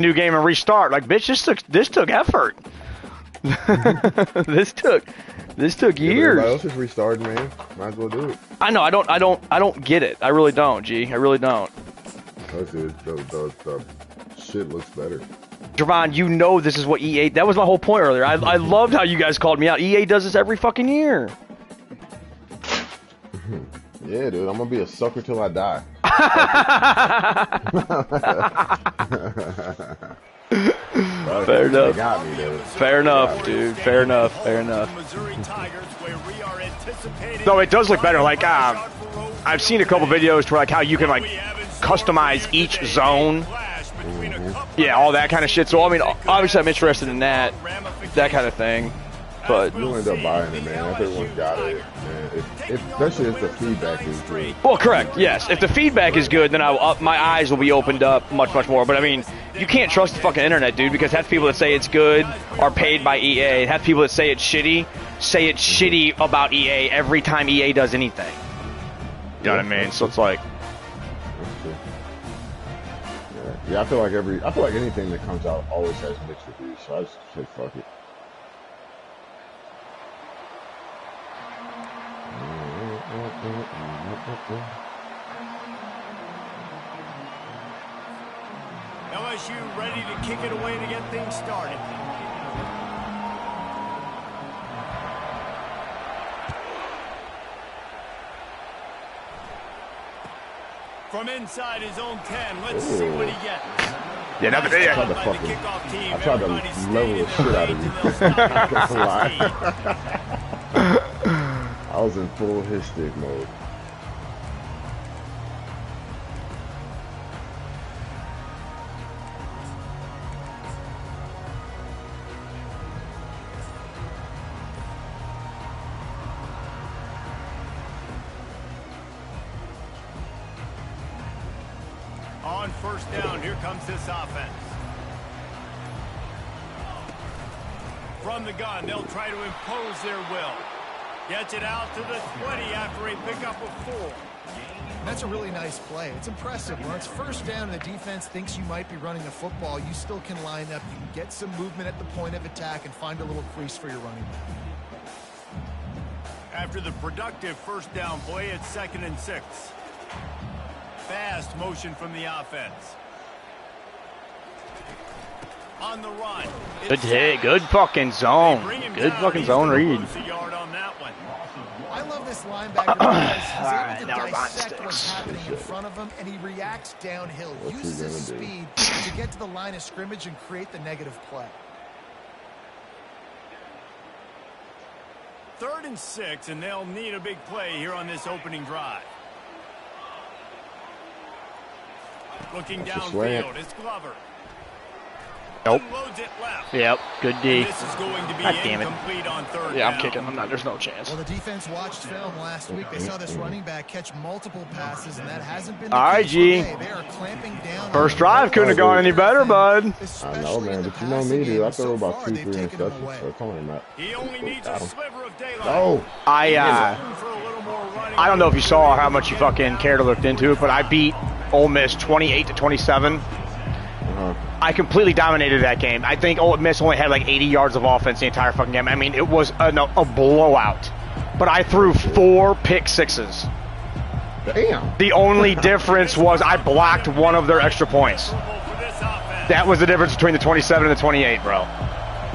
new game and restart. Like, bitch, this took effort. this took years. Everybody else is restarting, man. Might as well do it. I know. I don't get it. I really don't. G. I really don't. The shit looks better. Javon, you know this is what EA. That was my whole point earlier. I loved how you guys called me out. EA does this every fucking year. Yeah, dude. I'm gonna be a sucker till I die. Fair enough. Got me, dude. Fair enough, dude. Fair enough. Fair enough. No, it does look better. Like, I've seen a couple videos to like how you can like customize each zone. Yeah, all that kind of shit. So I mean, obviously I'm interested in that kind of thing. But you'll end up buying it, man. Everyone's got it, man. Especially if the feedback is good. Well, correct. Yes, if the feedback is good, then my eyes will be opened up much more. But I mean, you can't trust the fucking internet, dude, because half the people that say it's good are paid by EA, and half the people that say it's shitty about EA every time EA does anything. You know what I mean? So it's like. Yeah, I feel like anything that comes out always has mixed reviews, so I just say fuck it. LSU ready to kick it away to get things started. From inside his own 10, let's see what he gets. Yeah, I tried to level the shit out of you. I was in full hit stick mode. On first down, here comes this offense. From the gun, they'll try to impose their will. Gets it out to the 20 after a pickup of 4. That's a really nice play. It's impressive. When it's first down and the defense thinks you might be running the football, you still can line up. You can get some movement at the point of attack and find a little crease for your running back. After the productive first down play, it's 2nd and 6. Fast motion from the offense. On the run. Good hit. Good fucking zone. Good fucking zone read. I love this linebacker because he's able to dissect what's happening in front of him, and he reacts downhill, uses his speed to get to the line of scrimmage and create the negative play. 3rd and 6, and they'll need a big play here on this opening drive. Looking downfield, it's Glover. Nope. Unloads it left. Yep. Good D. This is going to be God damn it. incomplete on 3rd Yeah, I'm down. kicking. There's no chance. Well, the defense watched film last week. They saw this running back catch multiple passes, and that hasn't been the All right, case G. today. They are clamping down. First drive couldn't have gone any better, bud. I know, man, but you know me, dude. I throw about 2-3 interceptions, so it's only not. He only needs a sliver of daylight. Oh! I don't know if you saw how much you fucking cared or looked into it, but I beat Ole Miss 28-27. I completely dominated that game. I think Ole Miss only had like 80 yards of offense the entire fucking game. I mean, it was a blowout. But I threw 4 pick sixes. Damn. The only difference was I blocked one of their extra points. That was the difference between the 27 and the 28, bro.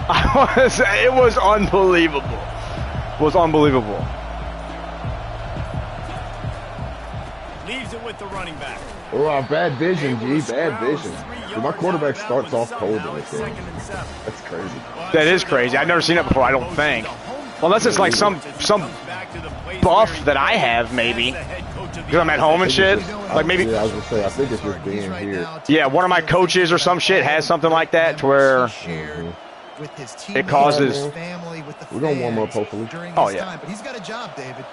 It was unbelievable. It was unbelievable. Leaves it with the running back. Oh, bad vision, G. Bad vision. Dude, my quarterback starts off cold in this game. That's crazy. That is crazy. I've never seen that before, I don't think. Well, unless it's like some buff that I have, maybe. Because I'm at home and shit. Like maybe. Yeah, I was gonna say, I think it's just being here. Yeah, one of my coaches or some shit has something like that to where it causes. We're gonna warm up, hopefully. Oh, yeah. But he's got a job, David.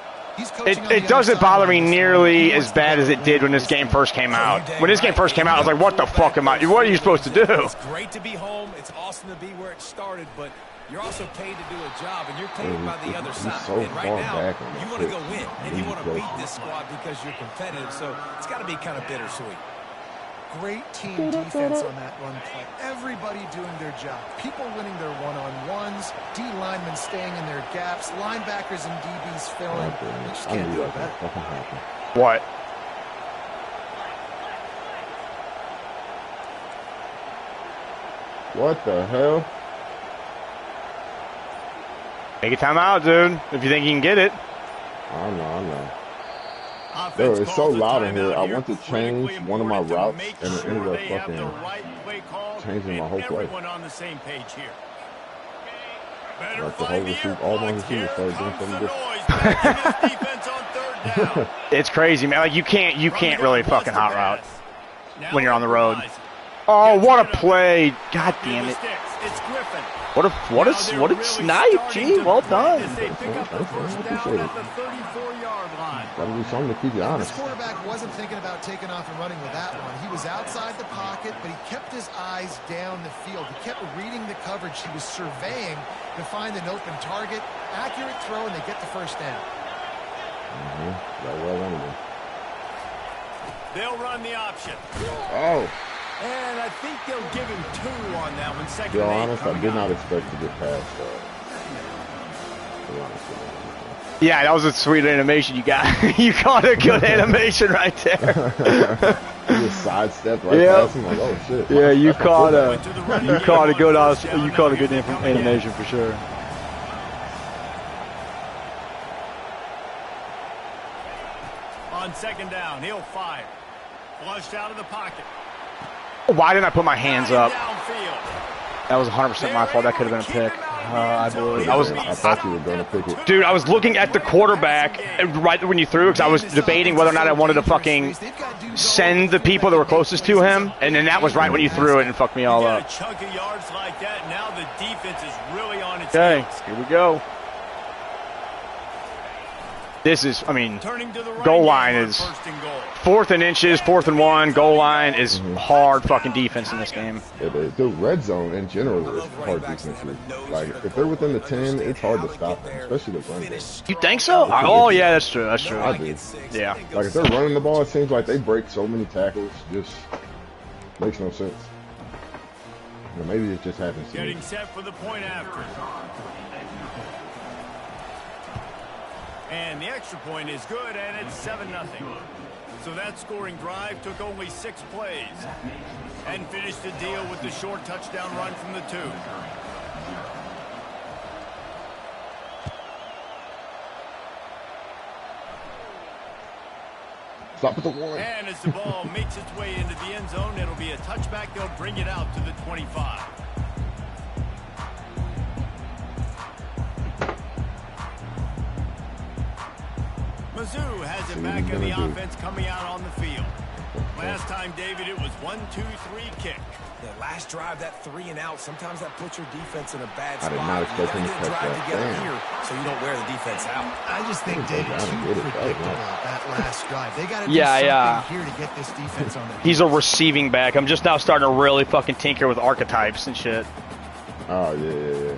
It doesn't bother me nearly as bad as it did when this game first came out. When this game first came out, I was like, what the fuck am I? What are you supposed to do? It's great to be home. It's awesome to be where it started, but you're also paid to do a job, and you're paid by the other side. So and right now, you want to go win, and you want to beat this squad because you're competitive, so it's got to be kind of bittersweet. Great team defense on that run play. Everybody doing their job. People winning their one-on-ones, D linemen staying in their gaps, linebackers and DBs filling. You just can't do it better. What? What the hell? Take a timeout, dude. If you think you can get it. I know. Bro, it's so loud in here. I want to change one of my routes, and it ended up fucking changing my whole play. On the same page here. Like the whole receiver, all my receivers started doing something different. It's crazy, man. Like you can't really fucking hot route when you're on the road. Oh, what a play! God damn it! What a snipe! Gee, well done. Gotta do something to keep you honest. This quarterback wasn't thinking about taking off and running with that one. He was outside the pocket, but he kept his eyes down the field. He kept reading the coverage. He was surveying to find an open target. Accurate throw, and they get the first down. They'll run the option. Oh. And I think they'll give him 2 on that one. Second. To be honest, I did not expect to get past that. Yeah, that was a sweet animation you got. You caught a good animation right there. You just sidestepped right past him, like, oh shit. Yeah, you caught a good animation for sure. On second down, he'll fire. Flushed out of the pocket. Why didn't I put my hands up? That was 100% my fault. That could have been a pick. I thought you were going to pick it. Dude, I was looking at the quarterback right when you threw because I was debating whether or not I wanted to fucking send the people that were closest to him, and then that was right when you threw it and fucked me all up. A chunk of yards like that. Now the defense is really on its Okay, heels. here we go. This is, I mean, goal line is 4th and inches, 4th and 1. Goal line is hard fucking defense in this game. The red zone in general is hard defense. Like, if they're within the 10, it's hard to stop them, especially the run game. You think so? Oh, yeah, that's true. That's true. I do. Yeah. Like, if they're running the ball, it seems like they break so many tackles. Just makes no sense. You know, maybe it just happens to me. Getting set for the point after. And the extra point is good, and it's 7-0. So that scoring drive took only 6 plays and finished the deal with the short touchdown run from the 2. Stop at the 1. And as the ball makes its way into the end zone, it'll be a touchback. They'll bring it out to the 25. Mizzou has it back in the offense coming out on the field. Last time, David, it was 1-2-3 kick. The last drive, that 3 and out, sometimes that puts your defense in a bad I spot. did not expect him to catch drive that. together here so you don't wear the defense out. I just think, David, too predictable that last drive. They got to do something here to get this defense on the He's a receiving back. I'm just now starting to really fucking tinker with archetypes and shit. Oh, yeah.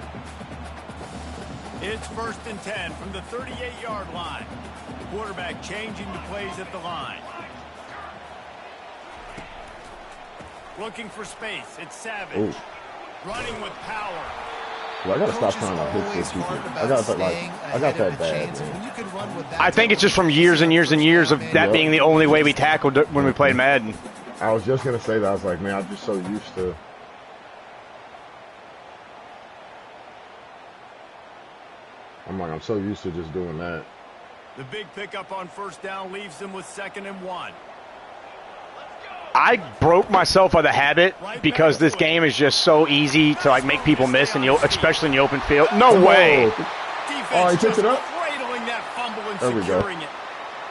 It's 1st and 10 from the 38-yard line. Quarterback changing the plays at the line. Looking for space. It's Savage. Ooh. Running with power. Well, I gotta stop trying to hit these people. I got that bad, man. I think it's just from years and years and years of that being the only way we tackled when we played Madden. I was just gonna say that. I was like, man, I'm just so used to. I'm so used to just doing that. The big pickup on 1st down leaves them with 2nd and 1. I broke myself of the habit because this game is just so easy to like make people miss, and especially in the open field. No way. Oh, he picked it up. Cradling that fumble and securing it.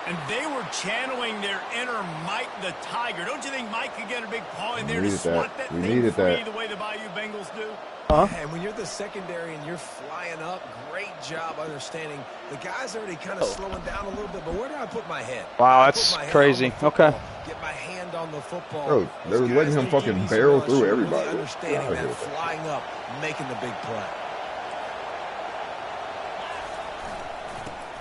And they were channeling their inner Mike the Tiger. Don't you think Mike could get a big paw in there to swat that thing free the way the Bayou Bengals do? And when you're the secondary and you're flying up, great job understanding. The guy's already kind of slowing down a little bit, but where do I put my head? Wow, that's crazy. Okay. Get my hand on the football. Bro, they were letting him fucking barrel through everybody. Understanding that flying up, making the big play.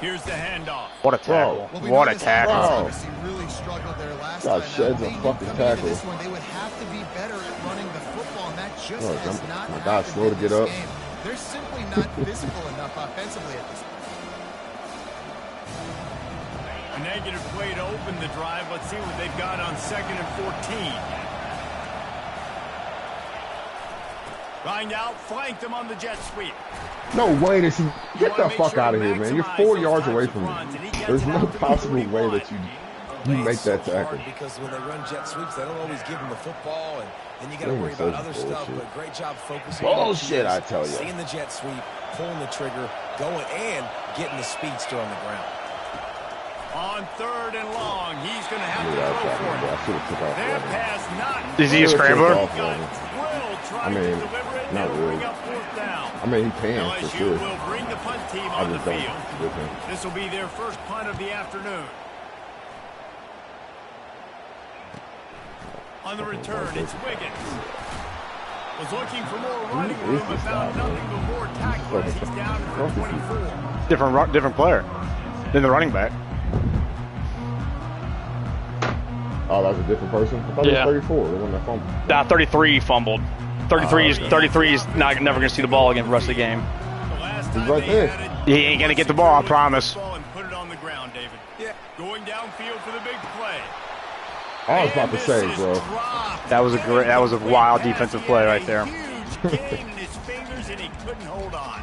Here's the handoff. What a tackle. Well, what a tackle. Obviously really struggled there last time. Sheds a fucking tackle. This one, they would have to be better at running the football, and that just has not my God, slow to get up. Game. They're simply not physical enough offensively at this point. A negative play to open the drive. Let's see what they've got on 2nd and 14. Right out, flanked them on the jet sweep. No way that you get the fuck out of here, man. You're 4 yards away from me. There's no possible way that you make that tackle. Because when they run jet sweeps, they don't always give them the football, and then you got to worry about other stuff. But great job focusing. Bullshit, I tell you. Seeing the jet sweep, pulling the trigger, going, and getting the speedster on the ground. On 3rd and long, he's going to have to go for it. Their pass not. Is he a scrambler? I mean, not really. I mean, he can for sure. LSU will bring the punt team on the field. This will be their first punt of the afternoon. On the return, it's Wiggins. Was looking for more running room, but found nothing but more tacklers. He's down to 24. Different player than the running back. Oh, that was a different person? I thought it was 34, the one that fumbled. 33 fumbled. 33 is never going to see the ball again for the rest of the game. He's right there. He ain't going to get the ball, I promise. Put it on the ground, David. Yeah. Going downfield for the big play. I was about to say, bro. That was a wild defensive play right there. Huge gain in his fingers, and he couldn't hold on.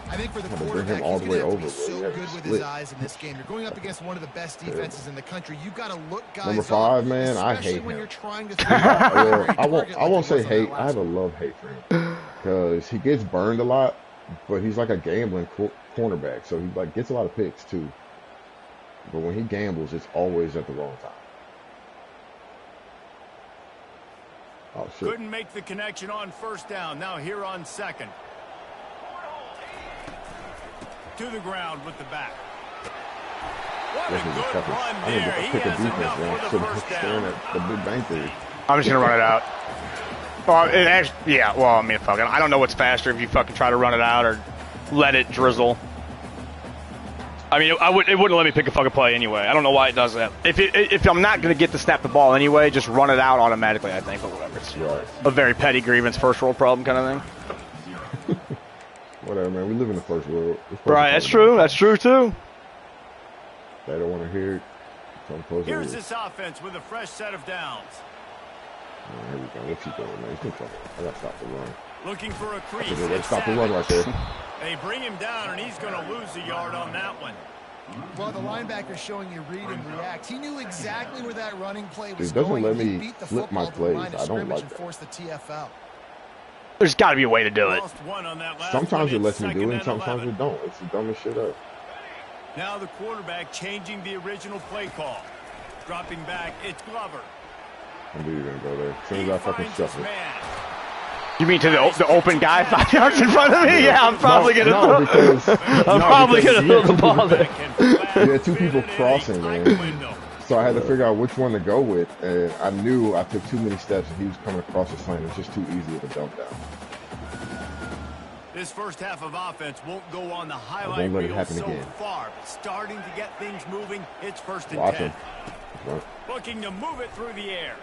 I think for the quarterback, he's going to be so good with his eyes in this game. You're going up against one of the best defenses in the country. You've got to look guys Number 5, man, I hate when him. you're trying to I won't say hate. I have a love-hate for him because he gets burned a lot, but he's like a gambling cornerback, so he like gets a lot of picks too. But when he gambles, it's always at the wrong time. Oh, shit. Couldn't make the connection on 1st down. Now here on 2nd. To the ground with the back. What a good run there. He has enough for the 1st down. The big bang theory. I'm just gonna run it out. Well, it actually, yeah. Well, I mean, fucking, I don't know what's faster if you fucking try to run it out or let it drizzle. I mean, it wouldn't let me pick a fucking play anyway. I don't know why it does that. If I'm not gonna get to snap the ball anyway, just run it out automatically. I think, or whatever. It's a very petty grievance, first world problem kind of thing. Whatever, man. We live in the first world. Right, that's true. That's true too. They don't want to hear it. Here's this offense with a fresh set of downs. Oh, here we go. What's he doing, man? He's in trouble. I gotta stop the run. Looking for a crease. Let's stop the run right there. They bring him down, and he's going to lose a yard on that one. Well, the linebacker's showing you read and react. He knew exactly where that running play was going. It doesn't let me flip my plays. I don't like that. Force the TFL. There's got to be a way to do it. Sometimes it lets me do it, and sometimes it don't. It's the dumbest shit up. Now the quarterback changing the original play call. Dropping back, it's Glover. I knew you were going to go there. As soon as I fucking shuffle. You mean to the open guy 5 yards in front of me? Yeah, I'm probably going to throw the ball there. Yeah, 2 people crossing, man. So I had to figure out which one to go with, and I knew I took too many steps and he was coming across the lane. It was just too easy to dump down. This first half of offense won't go on the highlight reel so far, but starting to get things moving. It's 1st and 10. Right. Looking to move it through the air.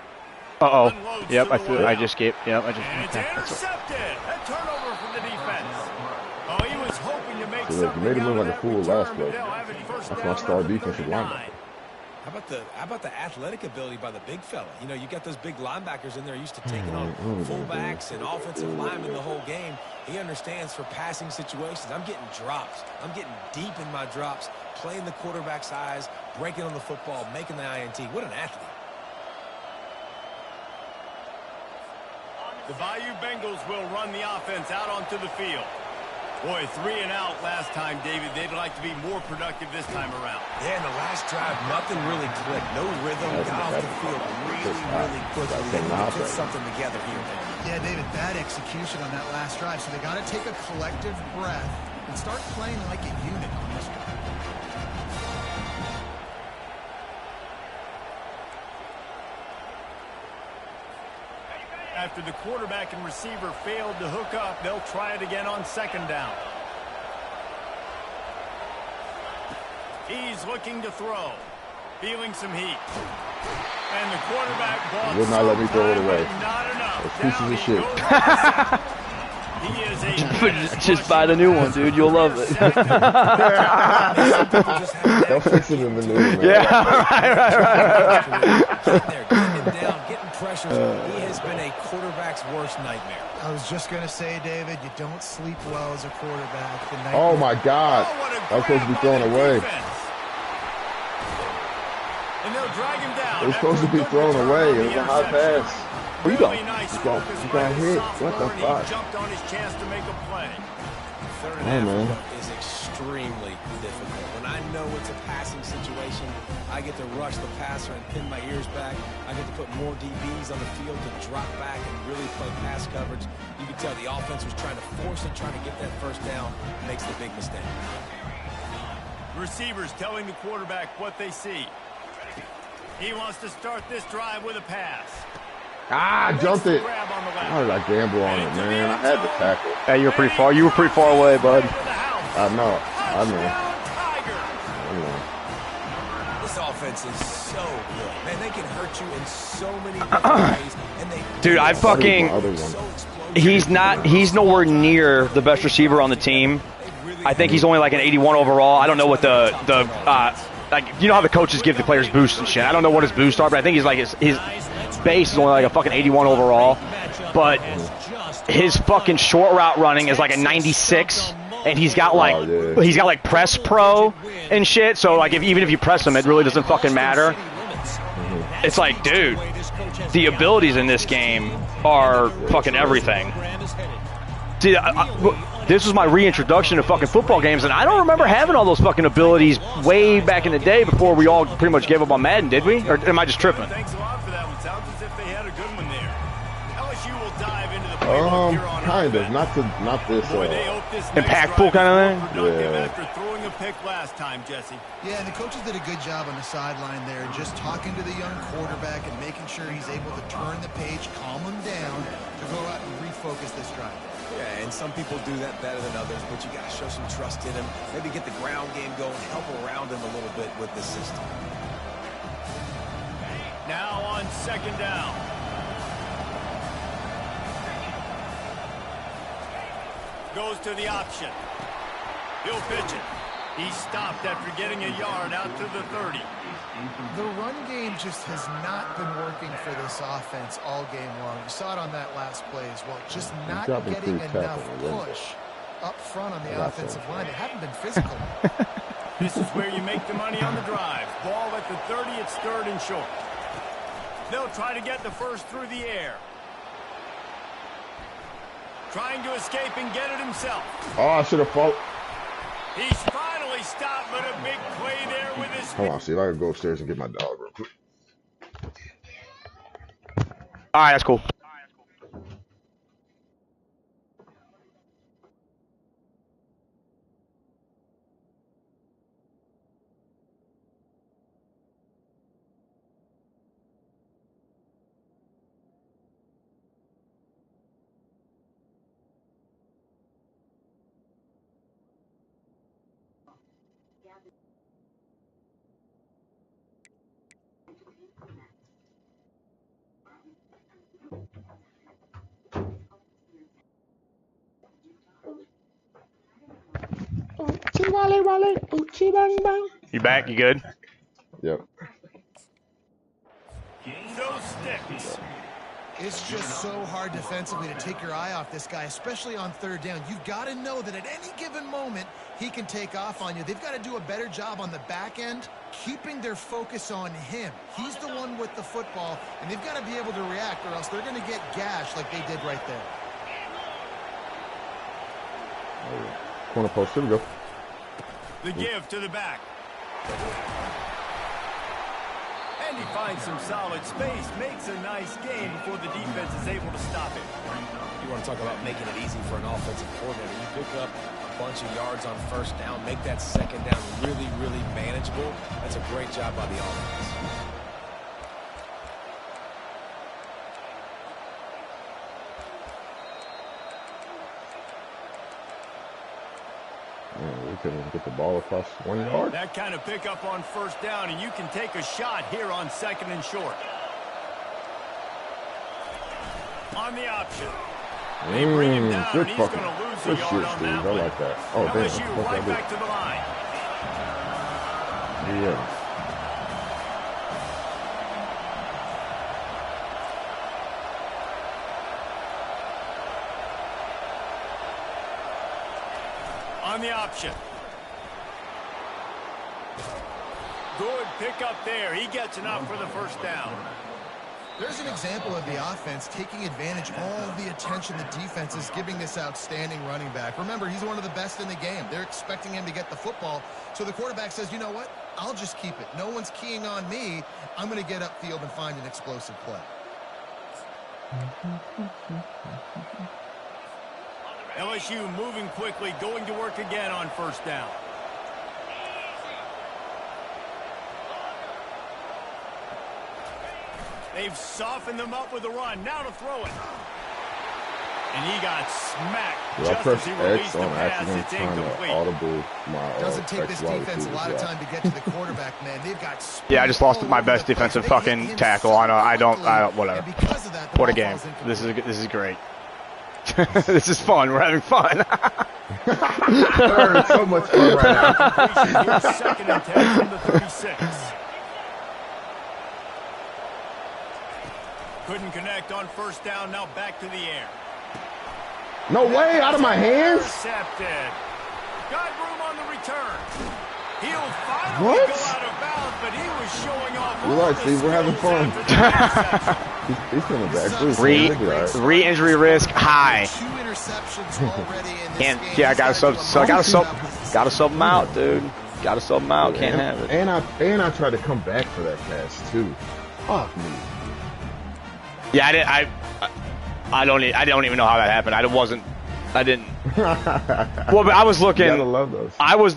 Uh-oh. Yep, I just gave. Yep, I just. And it's intercepted. A turnover from the defense. Oh, he was hoping to make something. You made him look like a fool last play. That's my star defensive linebacker. How about the athletic ability by the big fella? You know, you got those big linebackers in there used to taking on fullbacks and offensive linemen the whole game. He understands for passing situations. I'm getting drops. I'm getting deep in my drops, playing the quarterback's eyes, breaking on the football, making the INT. What an athlete. The Bayou Bengals will run the offense out onto the field. Boy, 3 and out last time, David. They'd like to be more productive this time around. Yeah, in the last drive, nothing really clicked. No rhythm. Got off the field really quickly. They put something together here. Yeah, David, bad execution on that last drive. So they got to take a collective breath and start playing like a unit on this one. After the quarterback and receiver failed to hook up, they'll try it again on 2nd down. He's looking to throw. Feeling some heat. And the quarterback ball would not let me throw it away. Not enough. Pieces of shit. He is a just buy the new one, dude. You'll love it. They'll fix it in the new one. Yeah, right. Getting down, getting pressure. He has been a quarterback's worst nightmare. I was just going to say, David, you don't sleep well as a quarterback. Oh, my God. That was supposed to be thrown away. And they'll drag him down. It was supposed to be thrown away. It was a high pass. Where you going? You got hit. What the fuck? Jumped on his chance to make a play. Third and half is extremely difficult. When I know it's a passing situation, I get to rush the passer and pin my ears back. I get to put more DBs on the field to drop back and really play pass coverage. You can tell the offense was trying to force it, trying to get that first down, makes the big mistake. Receivers telling the quarterback what they see. He wants to start this drive with a pass. Jumped it. How did I gamble on it, man? I had to tackle. Hey, you were pretty far. You were pretty far away, bud. I know. This offense is so good. Man, they can hurt you in so many different ways. And they Dude, I fucking... He's nowhere near the best receiver on the team. I think he's only like an 81 overall. I don't know what like, you know how the coaches give the players boosts and shit. I don't know what his boosts are, but I think he's like his base is only like a fucking 81 overall. But his fucking short route running is like a 96, and he's got like press pro and shit. So like even if you press him, it really doesn't fucking matter. It's like, dude, the abilities in this game are fucking everything. See, this was my reintroduction to fucking football games, and I don't remember having all those fucking abilities way back in the day before we all pretty much gave up on Madden, did we? Or am I just tripping? Thanks a lot for that one. Sounds as if they had a good one there. LSU will dive into the playbook here on kind of. Not this. Impactful kind of thing? Yeah. After throwing a pick last time, Jesse. Yeah, and the coaches did a good job on the sideline there, just talking to the young quarterback and making sure he's able to turn the page, calm him down, to go out and refocus this drive. Yeah, and some people do that better than others, but you got to show some trust in him. Maybe get the ground game going, help around him a little bit with the system. Now on second down. Goes to the option. He'll pitch it. He stopped after getting a yard out to the 30. The run game just has not been working for this offense all game long. You saw it on that last play as well. Just not getting enough push up front on the offensive line. They haven't been physical. This is where you make the money on the drive. Ball at the 30, it's third and short. They'll try to get the first through the air. Trying to escape and get it himself. Oh, I should have fought. He's finally stopped, but a big play there with his... Hold on, see if I can go upstairs and get my dog real quick. All right, that's cool. You back? You good? Yep. Those sticks. It's just so hard defensively to take your eye off this guy, especially on third down. You've got to know that at any given moment, he can take off on you. They've got to do a better job on the back end, keeping their focus on him. He's the one with the football, and they've got to be able to react, or else they're going to get gashed like they did right there. Corner post, here we go. The give to the back. And he finds some solid space, makes a nice game before the defense is able to stop it. You want to talk about making it easy for an offensive coordinator. You pick up a bunch of yards on first down, make that second down really, really manageable. That's a great job by the offense. couldn't get the ball across 1 yard. That kind of pickup on first down, and you can take a shot here on 2nd and short. On the option. They bring him down, good and he's fucking, going to lose good a shit, yard on Steve. that I one. like that. Oh, damn. LSU right back to the line. Yeah. On the option. Good pickup there. He gets enough for the first down. There's an example of the offense taking advantage of all the attention the defense is giving this outstanding running back. Remember, he's one of the best in the game. They're expecting him to get the football. So the quarterback says, you know what? I'll just keep it. No one's keying on me. I'm going to get upfield and find an explosive play. LSU moving quickly, going to work again on first down. They've softened them up with a run. Now to throw it. And he got smacked. Well, I pressed X on accident, trying to audible my Doesn't take this defense a lot of time to get to the quarterback, man. They've got yeah, I just lost my best defensive fucking tackle. I don't, whatever. What a game. This is great. This is fun. We're having fun. We're having so much fun right now. 2nd and 10 from the 36. Couldn't connect on first down. Now back to the air. No way, out of my hands. Intercepted. Got room on the return. He'll finally go out of bounds, but he was showing off. You're right, Steve. We're having fun. He's coming back. Re-injury risk high. 2 interceptions already in this game. Yeah, I gotta sub him out, dude. Gotta sub him out. Can't have it. And I tried to come back for that pass too. Fuck me. Yeah, I don't even know how that happened. I didn't. Well, but I was looking. You gotta love those. I was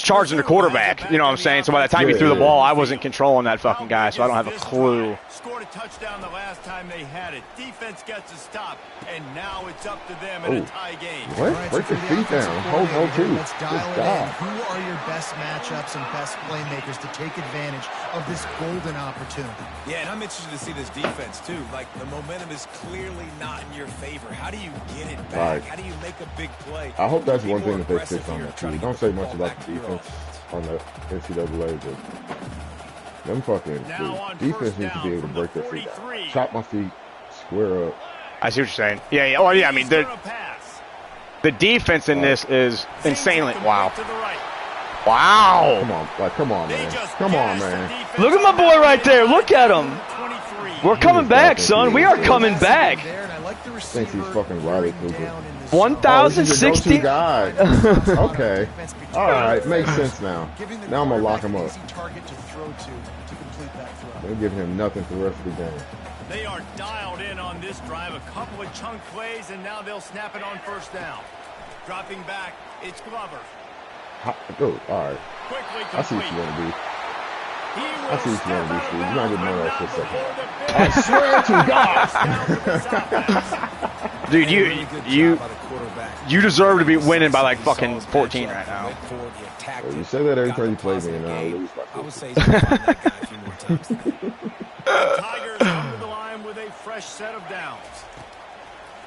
charging the quarterback. You know what I'm saying? So by the time he threw the ball, I wasn't controlling that fucking guy. So I don't have a clue. Scored a touchdown the last time they had it. Defense gets a stop, and now it's up to them in a tie game. What? Break the feet down. Hold two. Let's dial it in. Who are your best matchups and best playmakers to take advantage of this golden opportunity? Yeah, and I'm interested to see this defense too. Like, the momentum is clearly not in your favor. How do you get it back? Right. How do you make a big play? I hope that's one thing that they fix on that too. Don't say much about the defense on the NCAA, but them fucking defense needs to be able to break their feet down. Chop my feet, square up. I see what you're saying. Yeah. Oh, yeah. I mean, the defense in this is insanely. Wow. Wow. Come on, man. Come on, man. Look at my boy right there. Look at him. We're coming back, son. We are coming back. Thinks he's fucking Riley Cooper. 1,060. God. Okay. All right. Makes sense now. Now I'm going to lock him up. They're giving him nothing for the rest of the game. They are dialed in on this drive. A couple of chunk plays, and now they'll snap it on first down. Dropping back, it's Glover. Oh, all right. I see what you want to do. I see what you want to do, Steve. You're not getting none of that shit second. I swear to God. Dude, you deserve to be winning by like fucking 14 right now. Well, you say that every time you play me, and I lose by 14. I would say he's going to find that guy a few more times. Tigers come to the line with a fresh set of downs.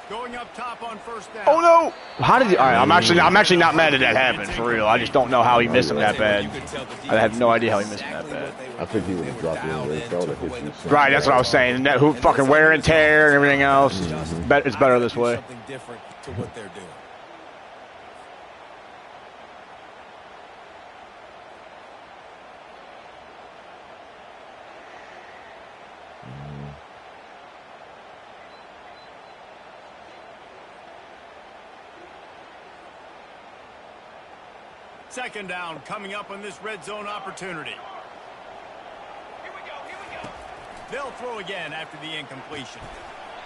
Going up top on first down. Oh no! How did he? All right, I'm actually not mad at that happened for real. I just don't know how he missed him that bad. I have no idea how he missed him that bad. I think he would have dropped it in the felt hit you. Right, that's what I was saying. That who fucking wear and tear and everything else. It's better this way. Something different to what they're doing. Second down coming up on this red zone opportunity. Here we go. They'll throw again after the incompletion.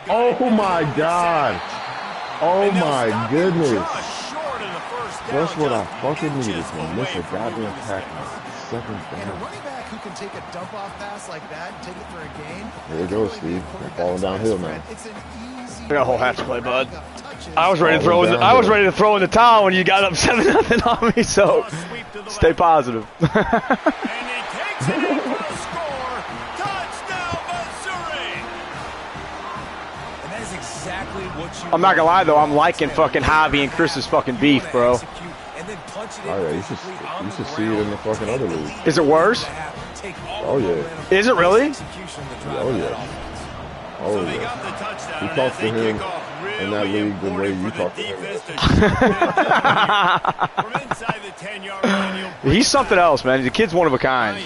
Oh my God. Oh my goodness. That's what I fucking needed to miss a goddamn tackle. Second down. And a running back who can take a dump-off pass like that and take it for a gain. There you go, Steve. Falling downhill now. It's an easy We got a whole half to play, bud. I was ready to throw. I was ready to throw in the towel when you got up 7-0 on me. So stay positive. And he takes it in for a score. Touchdown, Missouri. And that is exactly what you. I'm not gonna lie though, I'm liking fucking Javi and Chris's fucking beef, bro. Oh yeah, you should see it in the fucking other league. Is it worse? Oh yeah. Is it really? Oh yeah. Oh yeah. You talk to him in that league the way you talk to him. He's something else, man. The kid's one of a kind.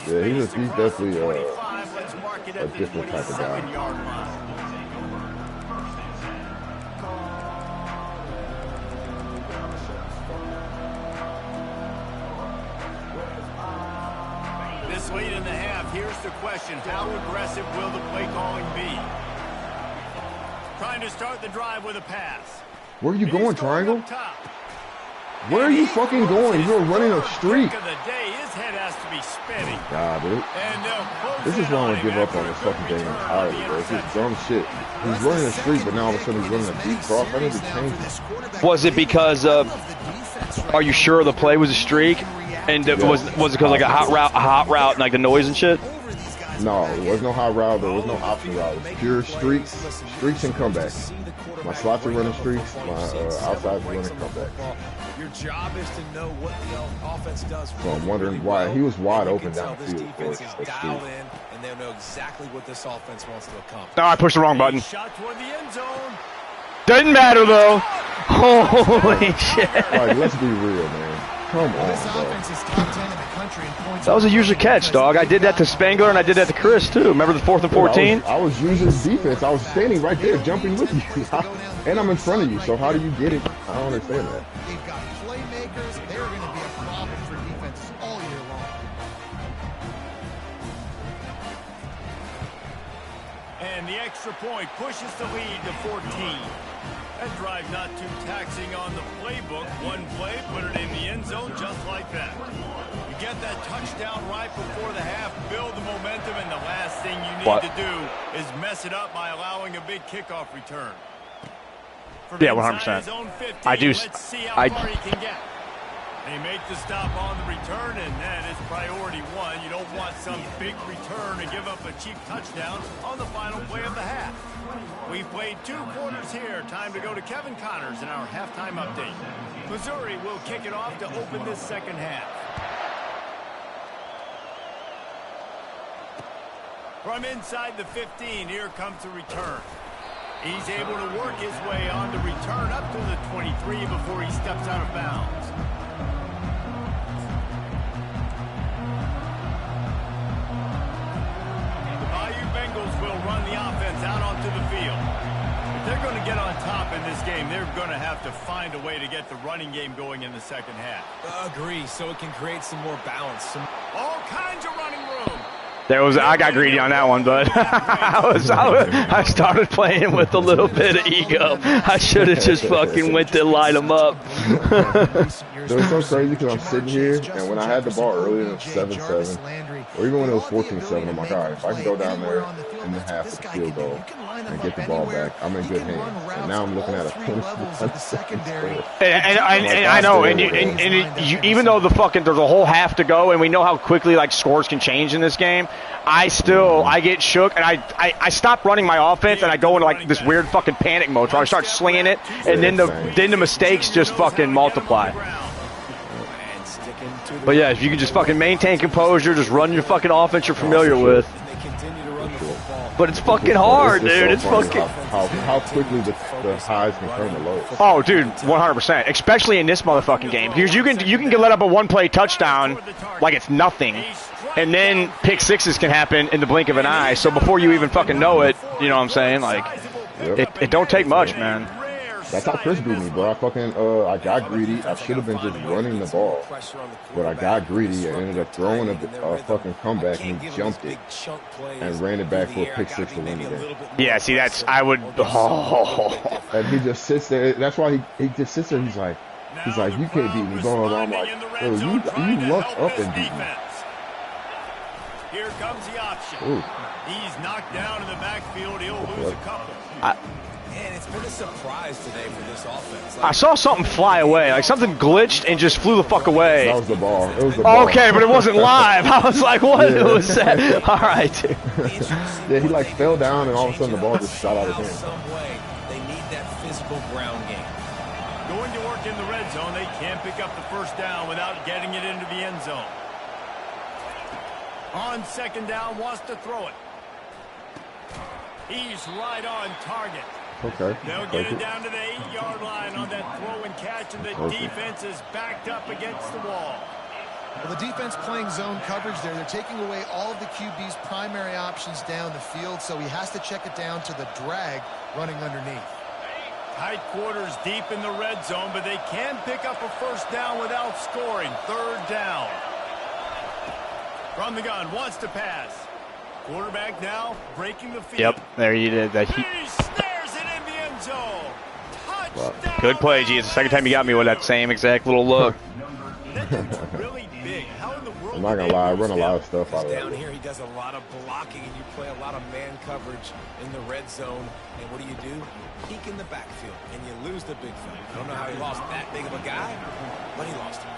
Yeah, he's definitely a different type of guy. This late in the half, here's the question. How aggressive will the play calling be? Trying to start the drive with a pass. Where are you going, Triangle? Where are you fucking going? You're running a streak. God, dude. This is why I don't give up on this fucking game entirely, bro. It's just dumb shit. He's running a streak, but now all of a sudden he's running a deep cross. I need to change it. Was it because are you sure the play was a streak? And was it because like a hot route, and like the noise and shit? No, there was no hot route. There was no option route. It was pure streaks and comebacks. My slots are running streaks. My outsides are running comebacks. Your job is to know what the offense does. So I'm wondering why he was wide open down the field. Defense is dialed in, and they'll know exactly what this offense wants to accomplish. No, I pushed the wrong button. Shot toward the end zone. Doesn't matter though. Holy shit! Like, let's be real, man. Come on, bro. That was a user catch, dog. I did that to Spangler and I did that to Chris too. Remember the 4th and 14? I was using defense. I was standing right there, jumping with you, and I'm in front of you. So how do you get it? I don't understand that. They've got playmakers. They're going to be a problem for defenses all year long. And the extra point pushes the lead to 14. That drive not too taxing on the playbook. One play, put it in the end zone just like that. You get that touchdown right before the half, build the momentum, and the last thing you need to do is mess it up by allowing a big kickoff return. Yeah, 100%. I do. Let's see how far he can get. They make the stop on the return, and that is priority one. You don't want some big return to give up a cheap touchdown on the final play of the half. We've played 2 quarters here. Time to go to Kevin Connors in our halftime update. Missouri will kick it off to open this second half. From inside the 15, here comes the return. He's able to work his way on the return up to the 23 before he steps out of bounds. Will run the offense out onto the field. If they're going to get on top in this game, they're going to have to find a way to get the running game going in the second half. Agree, so it can create some more balance. All kinds of running room. I got greedy on that one, but I started playing with a little bit of ego. I should have just fucking went to light them up. It was so crazy because I'm sitting here, and when I had the ball earlier, it was 7-7, or even when it was 14-7, I'm like, all right, if I can go down there in the half with the field goal and get the ball back, I'm in good hands. And now I'm looking at a 21-second score. And I know, and even though there's a whole half to go, and we know how quickly like scores can change in this game, I get shook, and I stop running my offense, and I go into like this weird fucking panic mode where I start slinging it, and then the mistakes just fucking multiply. But yeah, if you can just fucking maintain composure, just run your fucking offense you're familiar with. But it's fucking hard, dude. It's fucking how quickly the highs can turn to lows. Oh, dude, 100%. Especially in this motherfucking game, because you can let up a one-play touchdown like it's nothing, and then pick sixes can happen in the blink of an eye. So before you even fucking know it, you know what I'm saying? Like, it don't take much, man. That's how Chris beat me, bro. I got greedy. I should have been just running the ball, but I got greedy and ended up throwing a fucking comeback, and he jumped it and ran it back for a pick six to win the game. Yeah, see, and he just sits there. That's why he just sits there. He's like, you can't beat me. Blah, blah, blah. I'm like, you lucked up and beat me. Here comes the option. He's knocked down in the backfield. He'll lose a couple. And it's been a surprise today for this offense. I saw something fly away. Like something glitched and just flew the fuck away. That was the ball. It was the ball. Okay, but it wasn't live. I was like, what was that? All right, dude. Yeah, he like fell down and all of a sudden the ball just shot out of his hand. Some way, they need that physical ground game. Going to work in the red zone, they can't pick up the first down without getting it into the end zone. On second down, wants to throw it. He's right on target. Okay. They'll get it down to the 8-yard line on that throw and catch, and the defense is backed up against the wall. Well, the defense playing zone coverage there. They're taking away all of the QB's primary options down the field, so he has to check it down to the drag running underneath. Tight quarters deep in the red zone, but they can pick up a first down without scoring. Third down. From the gun, wants to pass. Quarterback now breaking the field. Yep, there you did. That He snares it in the end zone. Touchdown. Good play, G. It's the second time you got me with that same exact little look. That dude's really big. How in the world? I'm not gonna lie, I run a lot of stuff out of Down that. here, he does a lot of blocking, and you play a lot of man coverage in the red zone. And what do? Peek in the backfield, and you lose the big fella. I don't know how he lost that big of a guy, but he lost him.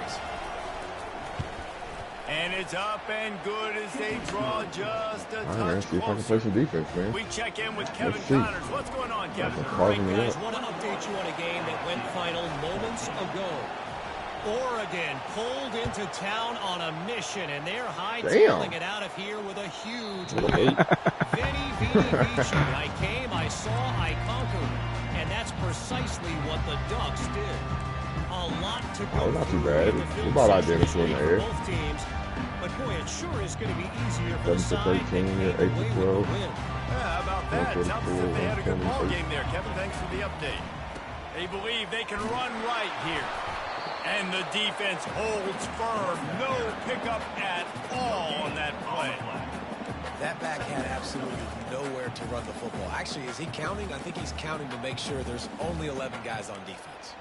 And it's up and good as they draw just a All right, man, touch see if I can closer. play some defense, man. We check in with Kevin see. Connors. What's going on, Kevin? Carving me Guys, up. want to update you on a game that went final moments ago. Oregon pulled into town on a mission, and they're hightailing it out of here with a huge win. Veni, vidi, vici. I came, I saw, I conquered. And that's precisely what the Ducks did. A lot to go not too through bad. in the It's field about position identical in the air. for both teams. But boy, it sure is going to be easier for the 7 to side 13, that came 8 to away with the 12. win. Yeah, how about that? Sounds as if they had a good ball game there. Kevin, thanks for the update. They believe they can run right here. And the defense holds firm. No pickup at all on that play. That back had absolutely nowhere to run the football. Actually, is he counting? I think he's counting to make sure there's only 11 guys on defense.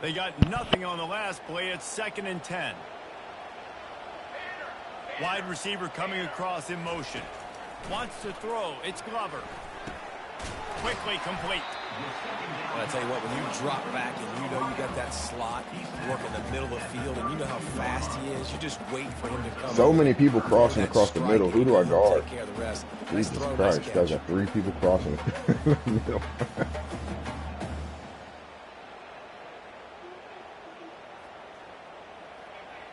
They got nothing on the last play. It's 2nd and 10. Wide receiver coming across in motion. Wants to throw. It's Glover. Quickly complete. Well, I tell you what, when you drop back and you know you got that slot, work in the middle of the field, and you know how fast he is, you just wait for him to come. So many people crossing across the middle. Who do I guard? Take care of the rest. Jesus Christ, guys got 3 people crossing the middle.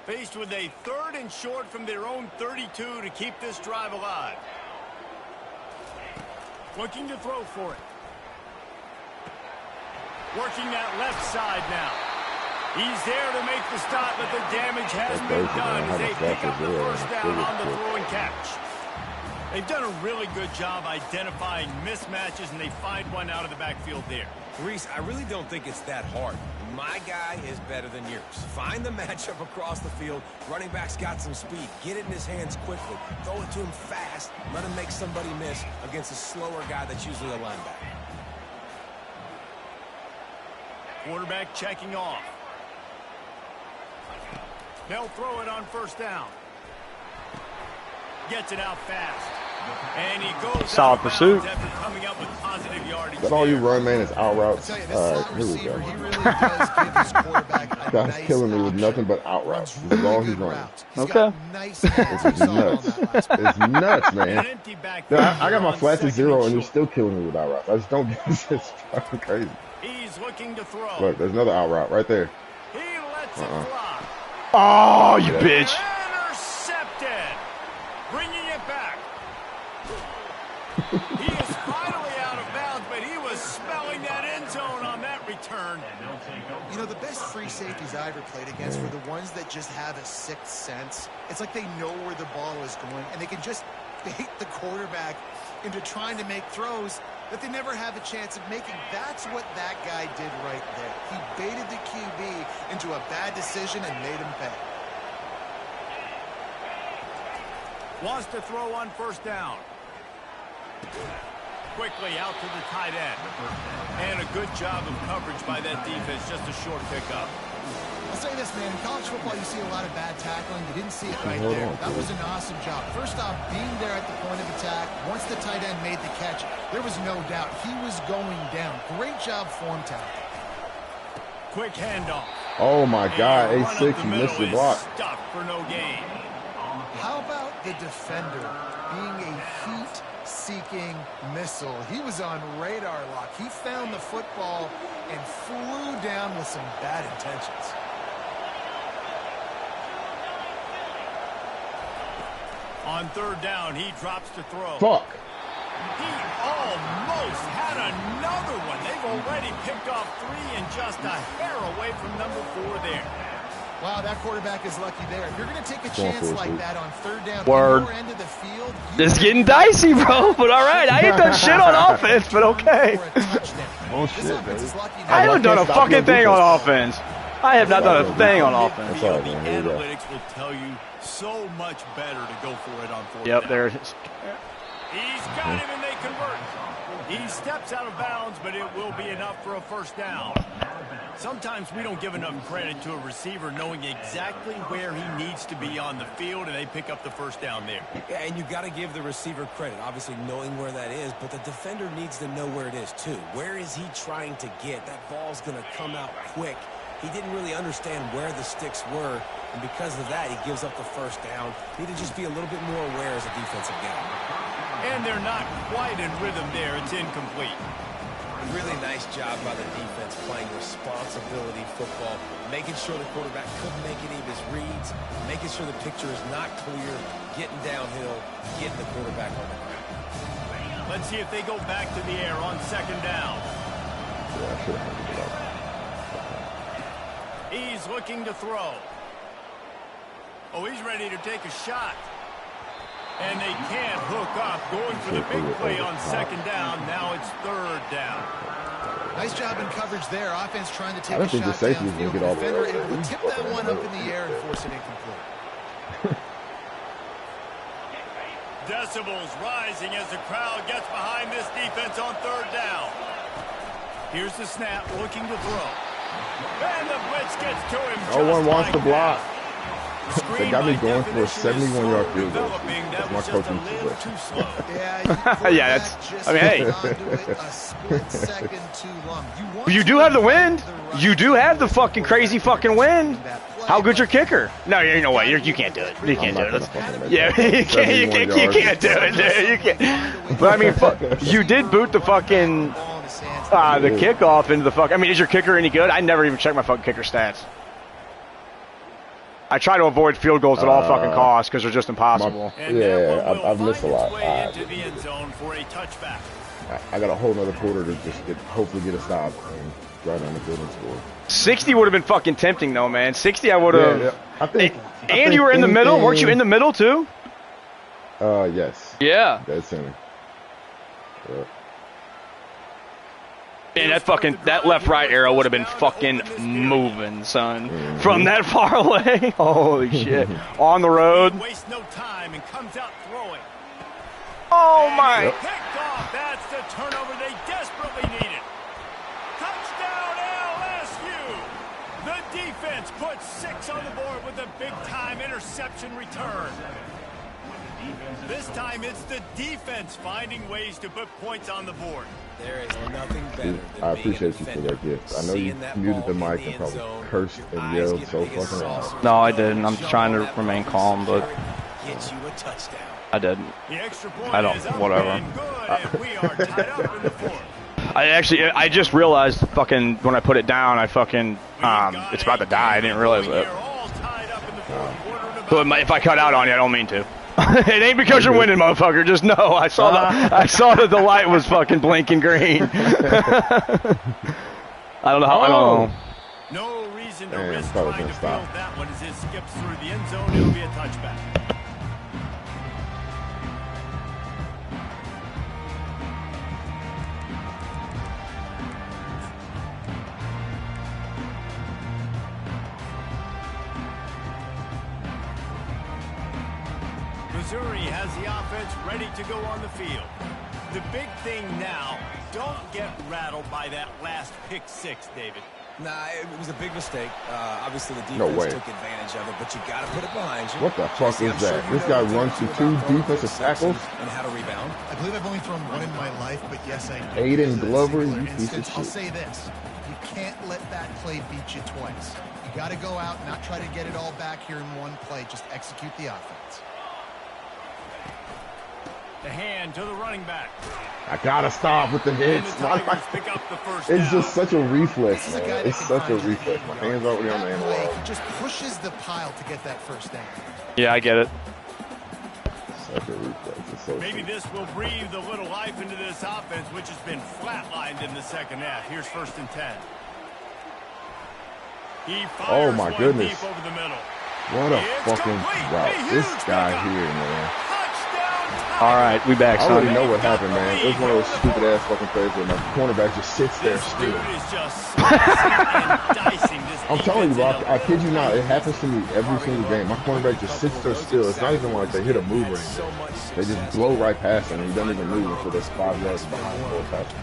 Faced with a 3rd and short from their own 32 to keep this drive alive. Looking to throw for it. Working that left side now. He's there to make the stop, but the damage has been done as they pick up the first down on the throw and catch. They've done a really good job identifying mismatches, and they find one out of the backfield there. Reese, I really don't think it's that hard. My guy is better than yours. Find the matchup across the field. Running back's got some speed. Get it in his hands quickly. Throw it to him fast. Let him make somebody miss against a slower guy that's usually a linebacker. Quarterback checking off. They'll throw it on first down. Gets it out fast. And he goes Solid pursuit. after coming up with positive yardage. That all you run, man, is out routes. I'll tell you, this All slot right, here we receiver, go. he really does give his quarterback a Guy's nice killing me with option. nothing but out routes. Runs As long really as he's good running. routes. He's Okay. got nice hands. We It's saw it on nuts. that last play. It's nuts, An man. empty back. Yeah, I got my flat to on 0, second and you're short. still killing me with out routes. I just don't get this. It's fucking crazy. He's looking to throw. Look, there's another out route right there. He lets it fly. Oh, you bitch. Intercepted. Bringing it back. He is finally out of bounds, but he was smelling that end zone on that return. You know, the best free safeties I ever played against were the ones that just have a sixth sense. It's like they know where the ball is going, and they can just bait the quarterback into trying to make throws that they never have a chance of making. That's what that guy did right there. He baited the QB into a bad decision and made him pay. Wants to throw on first down. Quickly out to the tight end. And a good job of coverage by that defense. Just a short pickup. I'll say this, man. In college football, you see a lot of bad tackling. You didn't see it right there. That was an awesome job. First off, being there at the point of attack. Once the tight end made the catch, there was no doubt he was going down. Great job form tackle. Quick handoff. Oh my God, A6, you missed the block. Stuck for no gain. How about the defender being a heat-seeking missile? He was on radar lock. He found the football and flew down with some bad intentions. On third down, he drops to throw. Fuck. He almost had another one. They've already picked off 3 and just a hair away from number 4 there. Wow, that quarterback is lucky there. If you're going to take a chance like that on third down, Word. your end of the field, This is getting dicey, bro. But all right, I ain't done shit on offense, but okay. Oh shit, baby. I haven't done a fucking thing on offense. I have not done a thing on offense. That's all right, man. Here we go. Analytics will tell you so much better to go for it on fourth down. Yep, there it is. He's got him and they convert. He steps out of bounds, but it will be enough for a first down. Sometimes we don't give enough credit to a receiver knowing exactly where he needs to be on the field, and they pick up the first down there. Yeah, and you got to give the receiver credit, obviously knowing where that is, but the defender needs to know where it is too. Where is he trying to get? That ball's going to come out quick. He didn't really understand where the sticks were, and because of that, he gives up the first down. Need to just be a little bit more aware as a defensive guy. And they're not quite in rhythm there. It's incomplete. Really nice job by the defense playing responsibility football, making sure the quarterback couldn't make any of his reads, making sure the picture is not clear, getting downhill, getting the quarterback on the ground. Let's see if they go back to the air on second down. Yeah, I should have handed it off. He's looking to throw. Oh, he's ready to take a shot. And they can't hook up, going for the big play on second down. Now it's third down. Nice job in coverage there. Offense trying to take I don't a think the shot safety is going to get all the defender way able over. to tip that one up in the air and force it incomplete. Decibels rising as the crowd gets behind this defense on third down. Here's the snap, looking to throw. And the blitz gets to him. No one wants to like block. that. They got me going for a 71-yard field goal. That's my coaching suggestion. Yeah, that's. I mean, hey. A split second too long. You do have the wind. You do have the fucking crazy fucking wind. How good's your kicker? No, you know what? You can't do it. You can't do it. Yeah, you can't do it. Dude. You can't. But I mean, you did boot the fucking the kickoff into the fuck. I mean, is your kicker any good? I never even checked my fucking kicker stats. I try to avoid field goals at all fucking costs because they're just impossible. Yeah, I've missed a lot. Into the end zone for a touchback. I got a whole nother quarter to just hopefully get a stop and drive down the field and score. 60 would have been fucking tempting though, man. 60 I would have. Yeah. I think you were in the middle. Weren't you in the middle too? Yes. Yeah. Dead center. Yeah. And that left-right arrow would have been fucking moving, son. From that far away. Holy shit. On the road. Waste no time and comes out throwing. Oh my. Yep. Picked off. That's the turnover they desperately needed. Touchdown LSU. The defense puts 6 on the board with a big-time interception return. This time it's the defense finding ways to put points on the board. There is nothing better than I appreciate you for that gift. I know you muted the mic and probably cursed and yelled so fucking loud. No, I didn't. I'm trying to remain calm, but Gets you a touchdown. I didn't. The extra point I don't. is up Whatever. and good, and we are tied up in the fourth. I just realized fucking when I put it down, I fucking it's about to die. I didn't realize it. So if I cut out on you, I don't mean to. It ain't because you're winning, motherfucker. Just know I saw that the light was fucking blinking green. I don't know how. I don't know. No reason to risk trying to field that one as it skips through the end zone. It'll be a touchback. Missouri has the offense ready to go on the field. The big thing now, don't get rattled by that last pick 6, David. Nah, it was a big mistake. Obviously, the defense took advantage of it, but you got to put it behind you. What the fuck is that? This guy runs through 2 defensive tackles? And how to rebound. I believe I've only thrown one in my life, but yes, I do. Aiden Glover, you piece of shit. I'll say this. You can't let that play beat you twice. You got to go out and not try to get it all back here in one play. Just execute the offense. The hand to the running back. I gotta stop with the hits. It's just such a reflex, man. It's such a reflex. My hand's already on the analog. He just pushes the pile to get that first down. Yeah, I get it. Such a reflex. It's so Maybe this will breathe a little life into this offense, which has been flatlined in the second half. Here's 1st and 10. He fires my one goodness. deep over the middle. What a fucking route. This guy here, man. All right, we back, I son. already know what happened, man. It was one of those stupid ass fucking plays where my cornerback just sits there still. I'm telling you, bro, I kid you not, it happens to me every single game. My cornerback just sits there still. It's not even like they hit a move or anything. They just blow right past him and he doesn't even move until there's 5 yards behind the ball passing.